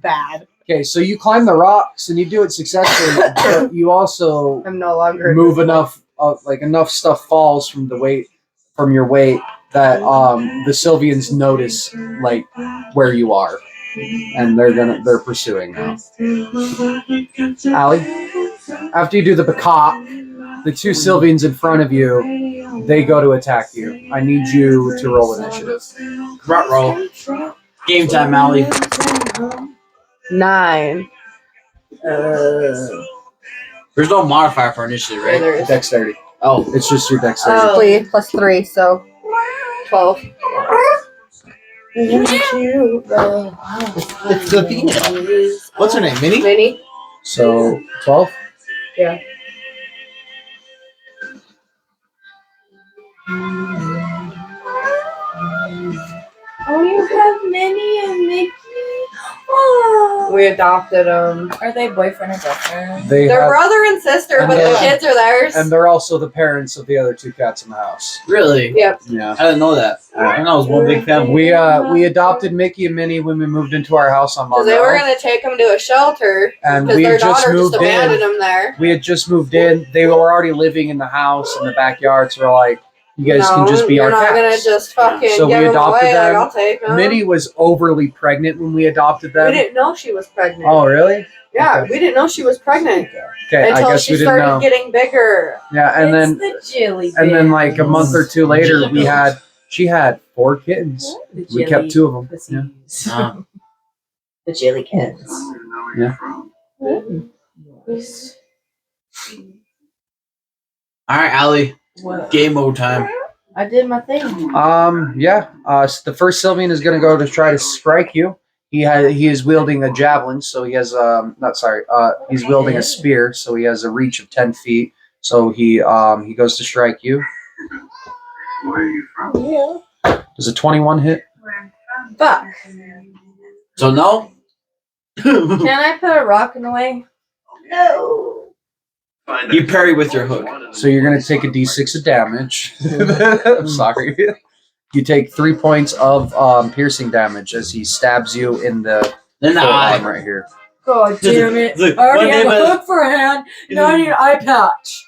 Bad. Okay, so you climb the rocks and you do it successfully, but you also I'm no longer move enough stuff falls from your weight that the Sylvians notice like where you are, and they're pursuing now. Allie, after you do the Bacot, the two Sylvians in front of you, they go to attack you. I need you to roll initiative. Front roll. Game time, Allie. 9. There's no modifier for initiative, right? Dexterity. Oh, It's just your dexterity. Oh. 3 plus 3, so 12. It's the female. What's her name? Minnie? Minnie? So 12. Yeah. Oh, you have Minnie and Mickey? Oh. We adopted them. Are they boyfriend and girlfriend? They're brother and sister, and but the they're- kids are theirs. And they're also the parents of the other two cats in the house. really? Yep. Yeah. I didn't know that. I know it was one big family. We adopted Mickey and Minnie when we moved into our house on Because Monroe. they were going to take them to a shelter. And Because we their had just daughter just moved abandoned in. them there. We had just moved in. They were already living in the house in the backyard. So we're like, you guys can just be our You're not going to cats. just fucking So we give them adopted away. them. Like, I'll take them. Minnie was overly pregnant when we adopted We them. didn't know she was pregnant. Oh, really? Yeah, okay. we didn't know she was pregnant Okay, I until guess she we didn't started know. getting bigger. Yeah, and then the jelly like a month or two later, she had 4 kittens. We kept 2 of them. Yeah. The jelly kids. Yeah. All right, Allie. What? Game mode time. I did my thing. Yeah. The first Sylvian is going to go to try to strike you. He is wielding a javelin, so he has he's wielding a spear, so he has a reach of 10 feet. So he goes to strike you. Where are you from? Yeah. Does a 21 hit? Fuck. So no. Can I put a rock in the way? No. You parry with your hook. So you're going to take a d6 of damage. I'm sorry. You take 3 points of piercing damage as he stabs you in the forearm right here. God damn it. Look, I already my have name a is- hook for a hand. Now I need an eye patch.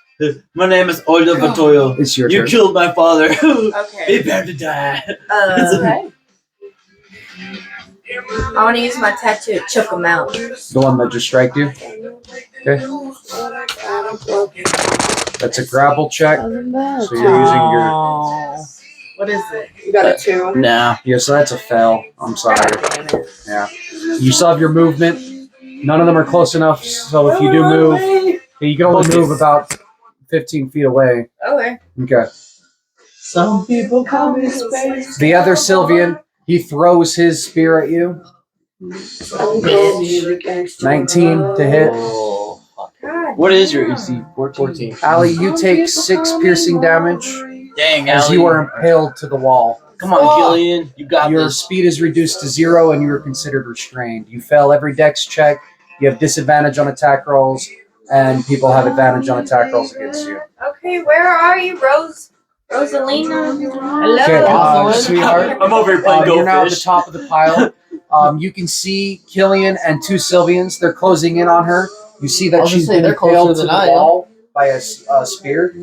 My name is Olga Batoyo. It's your You turn. killed my father. Okay. Prepare to die. Okay. I want to use my tattoo to choke him out. The one that just striked you? Okay. That's a grapple check. So you're using your... What is it? You got a 2. Nah. Yeah, so that's a fail. I'm sorry. Yeah. You still have your movement. None of them are close enough, so if you do move, you can only move about 15 feet away. Okay. Okay. Some people call me space. The other Sylvian, he throws his spear at you. 19 to hit. Oh, God. what is your EC? 14. Allie, you take 6 piercing damage Dang, as Allie. you are impaled to the wall. Come on, Killian. You got Your this. speed is reduced to 0 and you are considered restrained. You fail every dex check. You have disadvantage on attack rolls, and people have advantage on attack rolls against you. Okay, where are you, Rosalina? Hello. Okay, sweetheart. I'm over here playing You're now at the Go Fish. top of the pile. You can see Killian and 2 Sylvians. They're closing in on her. You see that I was she's gonna say, been they're closer impaled to than the I am. wall by a spear.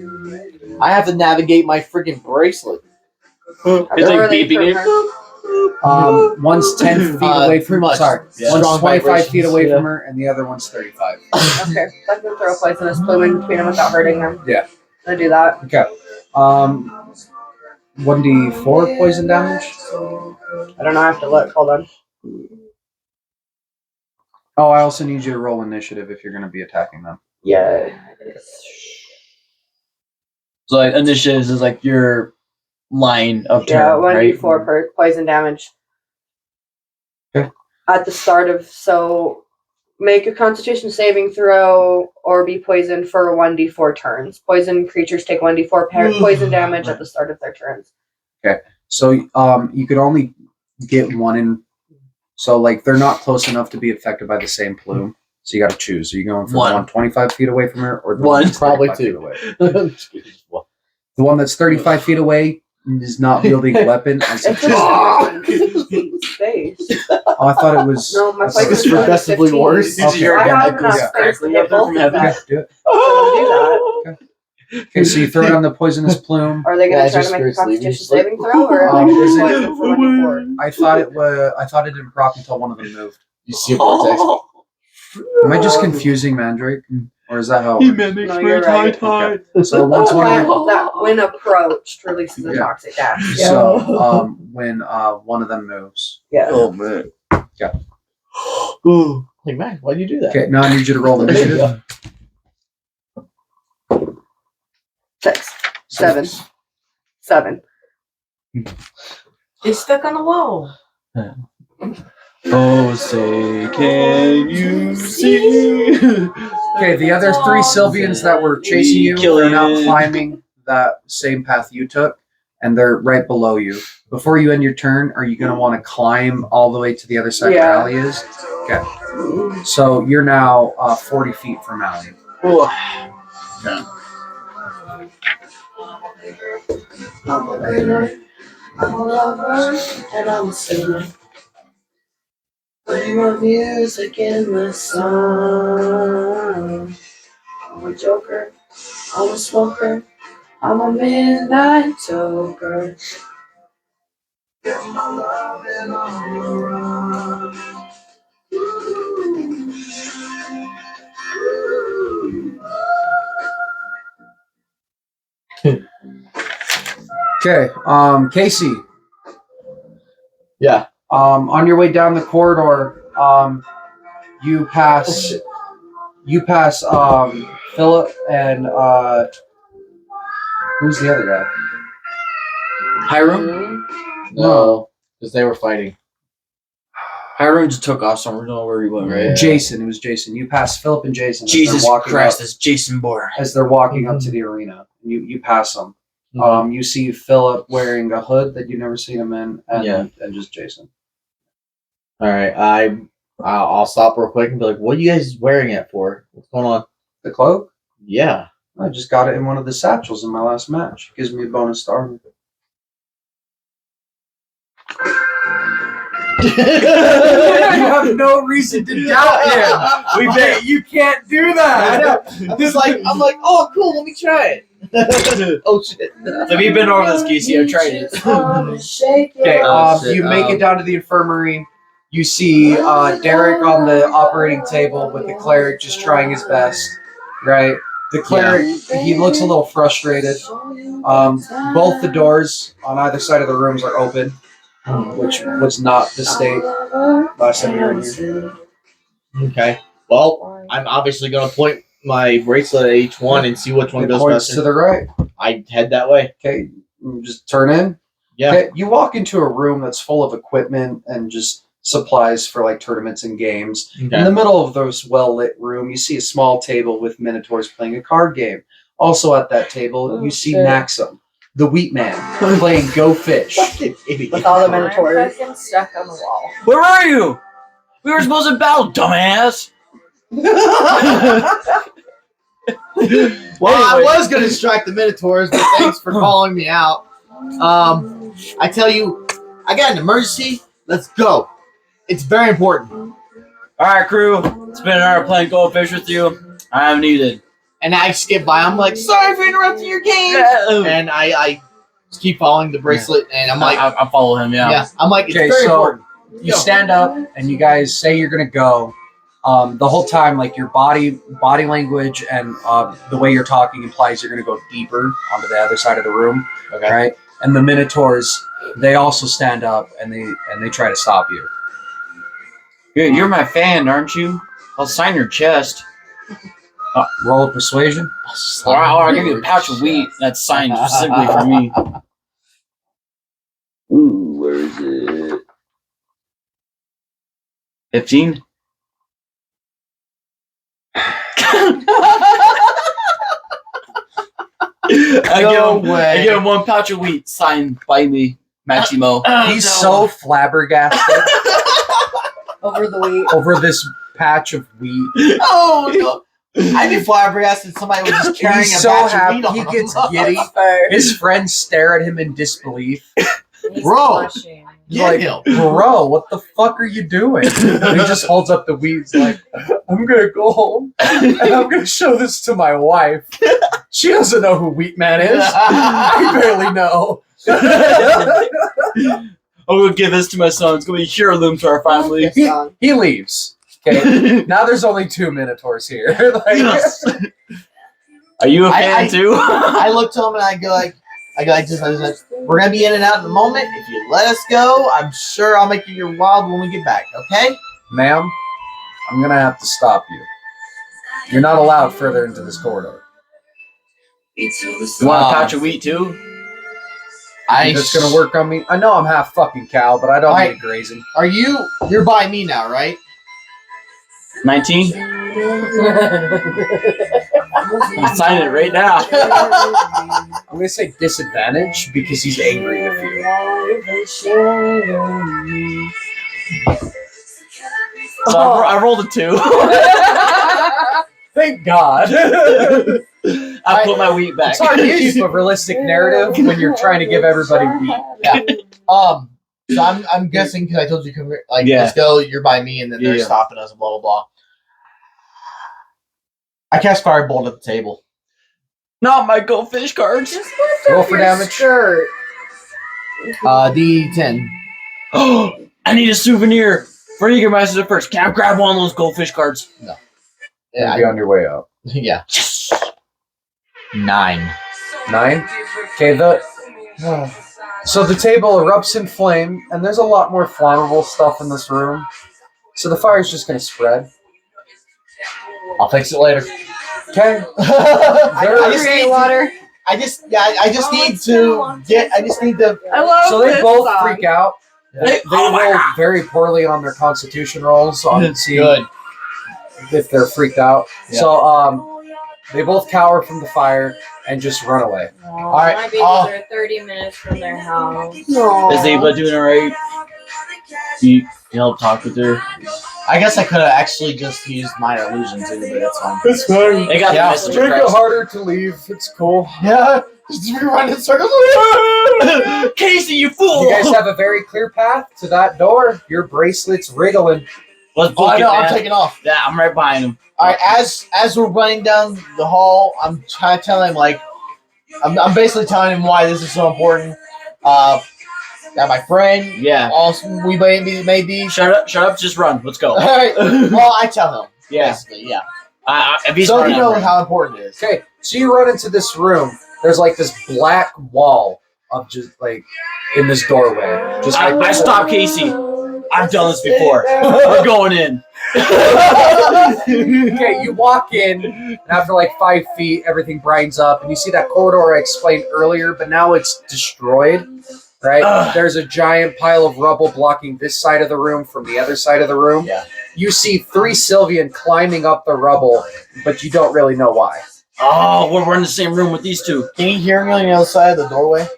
I have to navigate my freaking bracelet. It's like Where are they beeping from it. her? One's 10 feet away from much. Sorry, Yeah. one's Strong 25 feet away vibrations, from her, and the other one's 35. Okay, so I can throw a poisonous plume in between them without hurting them. Yeah. I'm gonna do that. Okay. 1d4 poison damage. I don't know. I have to look. Hold on. Oh, I also need you to roll initiative if you're going to be attacking them. Yeah. So like initiatives is like your line of Yeah, turn, 1d4 right? per poison damage. Okay. At the start of make a Constitution saving throw or be poisoned for 1d4 turns. Poison creatures take 1d4 poison damage at the start of their turns. Okay. So you could only get one in. So like they're not close enough to be affected by the same plume. So you got to choose. Are you going for One. the one 25 feet away from her, or the One. that's Probably 35 feet two. away? Well, The one that's 35 feet away is not wielding a weapon. I It's suggest. just space. Oh, I thought it was. No, my I thought it poison was It's progressively 15. worse. Okay. I have That enough goes space to directly hit up there both from of heaven. them. Okay, do it. So I'll do that. Okay, so you throw down the poisonous plume. Are they going Yeah, to try just to make a spirits leaving. Constitution saving throw, or are they going Is to it- poison for 1d4? I thought it didn't proc until one of them moved. You see a vortex. Am I just confusing Mandrake, or is that how? He It works? mimics No, my you're right. tie. So once one of them, That when approached releases a Yeah. toxic gas. so when one of them moves. Yeah. Oh man. Ooh. Like, man, why'd you do that? Okay, now I need you to roll initiative. 6, 7, 7. It's stuck on the wall. Oh, say, can you see? Okay, the other three Sylvians that were chasing you are now Killian. climbing that same path you took, and they're right below you. Before you end your turn, are you going to want to climb all the way to the other side where Yeah. Allie is? Okay. So you're now 40 feet from Allie. I'm a winner, I'm a lover, and I'm a sinner. Play my music in the sun. I'm a joker, I'm a smoker, I'm a midnight toker. Get my love and on the run. Okay, Casey. Yeah. On your way down the corridor, you pass Philip and who's the other guy? Hiram? No, because they were fighting. Hiram just took off, so I don't know where he went, right? Jason. It was Jason. You pass Philip and Jason. as they're Jesus walking Christ, up- that's Jason Bourne. as they're walking up to the arena. You pass them. You see Philip wearing a hood that you've never seen him in, and just Jason. All right, I'll stop real quick and be like, "What are you guys wearing it for? What's going on?" The cloak? Yeah. I just got it in one of the satchels in my last match. Gives me a bonus star. You have no reason to doubt him. You can't do that. I know. I'm like, oh, cool. Let me try it. Oh shit. Have you been over this, Casey? I've tried it. Okay, Oh, shit. you make it down to the infirmary. You see Derek on the operating table with the cleric just trying his best, right? The cleric, he looks a little frustrated. Both the doors on either side of the rooms are open, which was not the state last time you were in here. Okay. Well, I'm obviously gonna point my bracelet at each one and see which one It goes points best. to the right. I head that way. Okay, you just turn in. Yeah. Okay, you walk into a room that's full of equipment and just supplies for like tournaments and games. Okay. In the middle of this well-lit room, you see a small table with minotaurs playing a card game. Also at that table, you see Maxim, the wheat man, playing Go Fish. Fucking idiot. With all the I'm minotaurs. fucking stuck on the wall. Where are you? We were supposed to battle, dumbass. Well, I was going to distract the Minotaurs, but thanks for calling me out. I tell you, I got an emergency. Let's go. It's very important. All right, crew. It's been an honor playing Goldfish with you. I'm needed. And I skip by. I'm like, sorry for interrupting your game. And I just keep following the bracelet, and I'm like, I follow him. Yeah. I'm like, it's Okay, very so important. you stand up and you guys say you're gonna go. The whole time, like your body language and the way you're talking implies you're gonna go deeper onto the other side of the room. Okay. Right? And the Minotaurs, they also stand up and they try to stop you. You're my fan, aren't you? I'll sign your chest. Roll a persuasion. Or I'll give you a pouch of wheat that's signed specifically for me. Ooh, where is it? 15? I give him 1 pouch of wheat signed by me, Maximo. He's so flabbergasted Over the week. over this patch of wheat. Oh no! I'd be flabbergasted. Somebody was just carrying He's a so batch happy. of wheat He on gets him. giddy. His friends stare at him in disbelief. He's Bro. blushing. He's Get like, him. bro, what the fuck are you doing? And he just holds up the wheat. He's like, I'm gonna go home and I'm gonna show this to my wife. She doesn't know who Wheatman is. I barely know. I'm gonna give this to my son. It's gonna be heirloom to our family. He leaves. Okay. Now there's only 2 Minotaurs here. Like, Yes. Are you a fan too? I look to him and I go like, we're gonna be in and out in a moment. If you let us go, I'm sure I'll make you your wild when we get back. Okay? ma'am, I'm gonna have to stop you. You're not allowed further into this corridor. You want a pouch of wheat too? That's gonna work on me. I know I'm half fucking cow, but I don't need grazing. You're by me now, right? 19? I'm signing it right now. I'm gonna say disadvantage because he's angry with you. So I rolled a 2. Thank God. I put my wheat back. It's hard to keep a realistic narrative when you're trying to give everybody wheat. Yeah. So I'm guessing because I told you let's go. You're by me, and then they're stopping us. Blah blah blah. I cast Firebolt at the table. Not my goldfish cards. Roll for damage. Shirt. D10. Oh, I need a souvenir for Jägermeister the first. Can I grab one of those goldfish cards? No. You'll be on your way out. Yeah. Yes. 9. 9? Okay, so the table erupts in flame, and there's a lot more flammable stuff in this room. So the fire's just gonna spread. I'll fix it later. Okay. I just need water. I just need to. I love So they this both song. freak out. They roll very poorly on their Constitution rolls on seeing Good. if they're freaked out. Yeah. So they both cower from the fire and just run away. All right, My babies are 30 minutes from their house. Is Ava doing alright? You help talk with her? I guess I could have actually just used minor illusion too, but it's fine. It's fine. They got the message across. harder to leave. It's cool. Yeah. Just run in circles. Casey, you fool! You guys have a very clear path to that door. Your bracelet's wriggling. Let's book I it, know. I'm man. taking off. Yeah, I'm right behind him. All right. As we're running down the hall, I'm trying to tell him I'm basically telling him why this is so important. That my friend. Yeah. Also, we may be. Shut up, just run. Let's go. All right. Well, I tell him. Yeah. Basically, yeah. If he's So running, you know I'm how important it is. Okay, so you run into this room. There's like this black wall of just like in this doorway. Just like I stopped Casey. I've done this before. We're going in. Okay, you walk in, and after like 5 feet, everything brightens up, and you see that corridor I explained earlier, but now it's destroyed. Right? There's a giant pile of rubble blocking this side of the room from the other side of the room. Yeah. You see 3 Sylvian climbing up the rubble, but you don't really know why. Oh, we're in the same room with these two. Can you hear me on the other side of the doorway?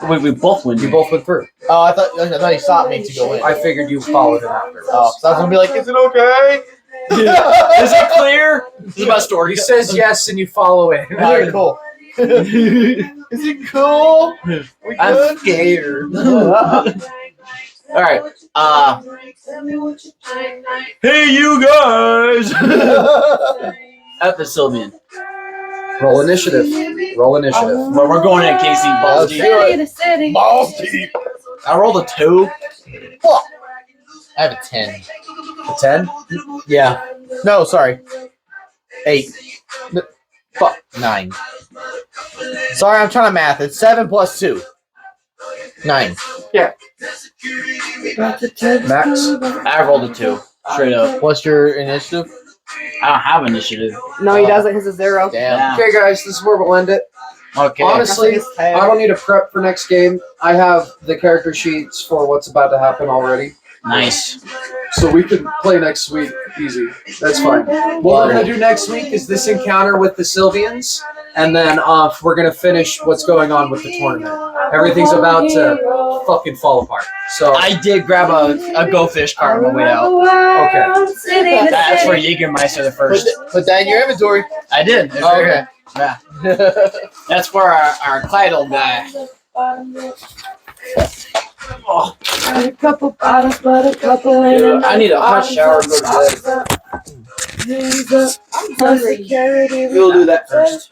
We both went. You both went through. Oh, I thought he stopped me to go in. I figured you followed him after. So I was gonna be like, is it okay? Is it clear? This is my story. He says yes, and you follow in. All right, cool. Is it cool? We I'm good? scared. All right. Hey, you guys. At the Sylvian. Roll initiative. Roll initiative. Well, we're going at Casey balls deep. Balls deep. I rolled a 2. Fuck. I have a 10. A 10? Yeah. No, sorry. 8. Fuck. 9. Sorry, I'm trying to math. It's 7 plus 2. 9. Max? I rolled a 2. Straight up. What's your initiative? I don't have initiative. No, he doesn't. His is 0. Damn. Yeah. Okay, guys, this is where we'll end it. Okay. Honestly, I don't need to prep for next game. I have the character sheets for what's about to happen already. Nice. So we can play next week easy. That's fine. What we're going to do next week is this encounter with the Sylvians, and then we're going to finish what's going on with the tournament. Everything's about to fucking fall apart. So I did grab a Go Fish card on my way out. Okay. That's for Jägermeister the first. Put that in your inventory. I did. It's right here. Yeah. That's for our Clydal guy. Oh, A couple bottles, but a couple ain't enough. I need a hot shower and go to bed. Hands up. I'm hungry. Security. We'll do that first.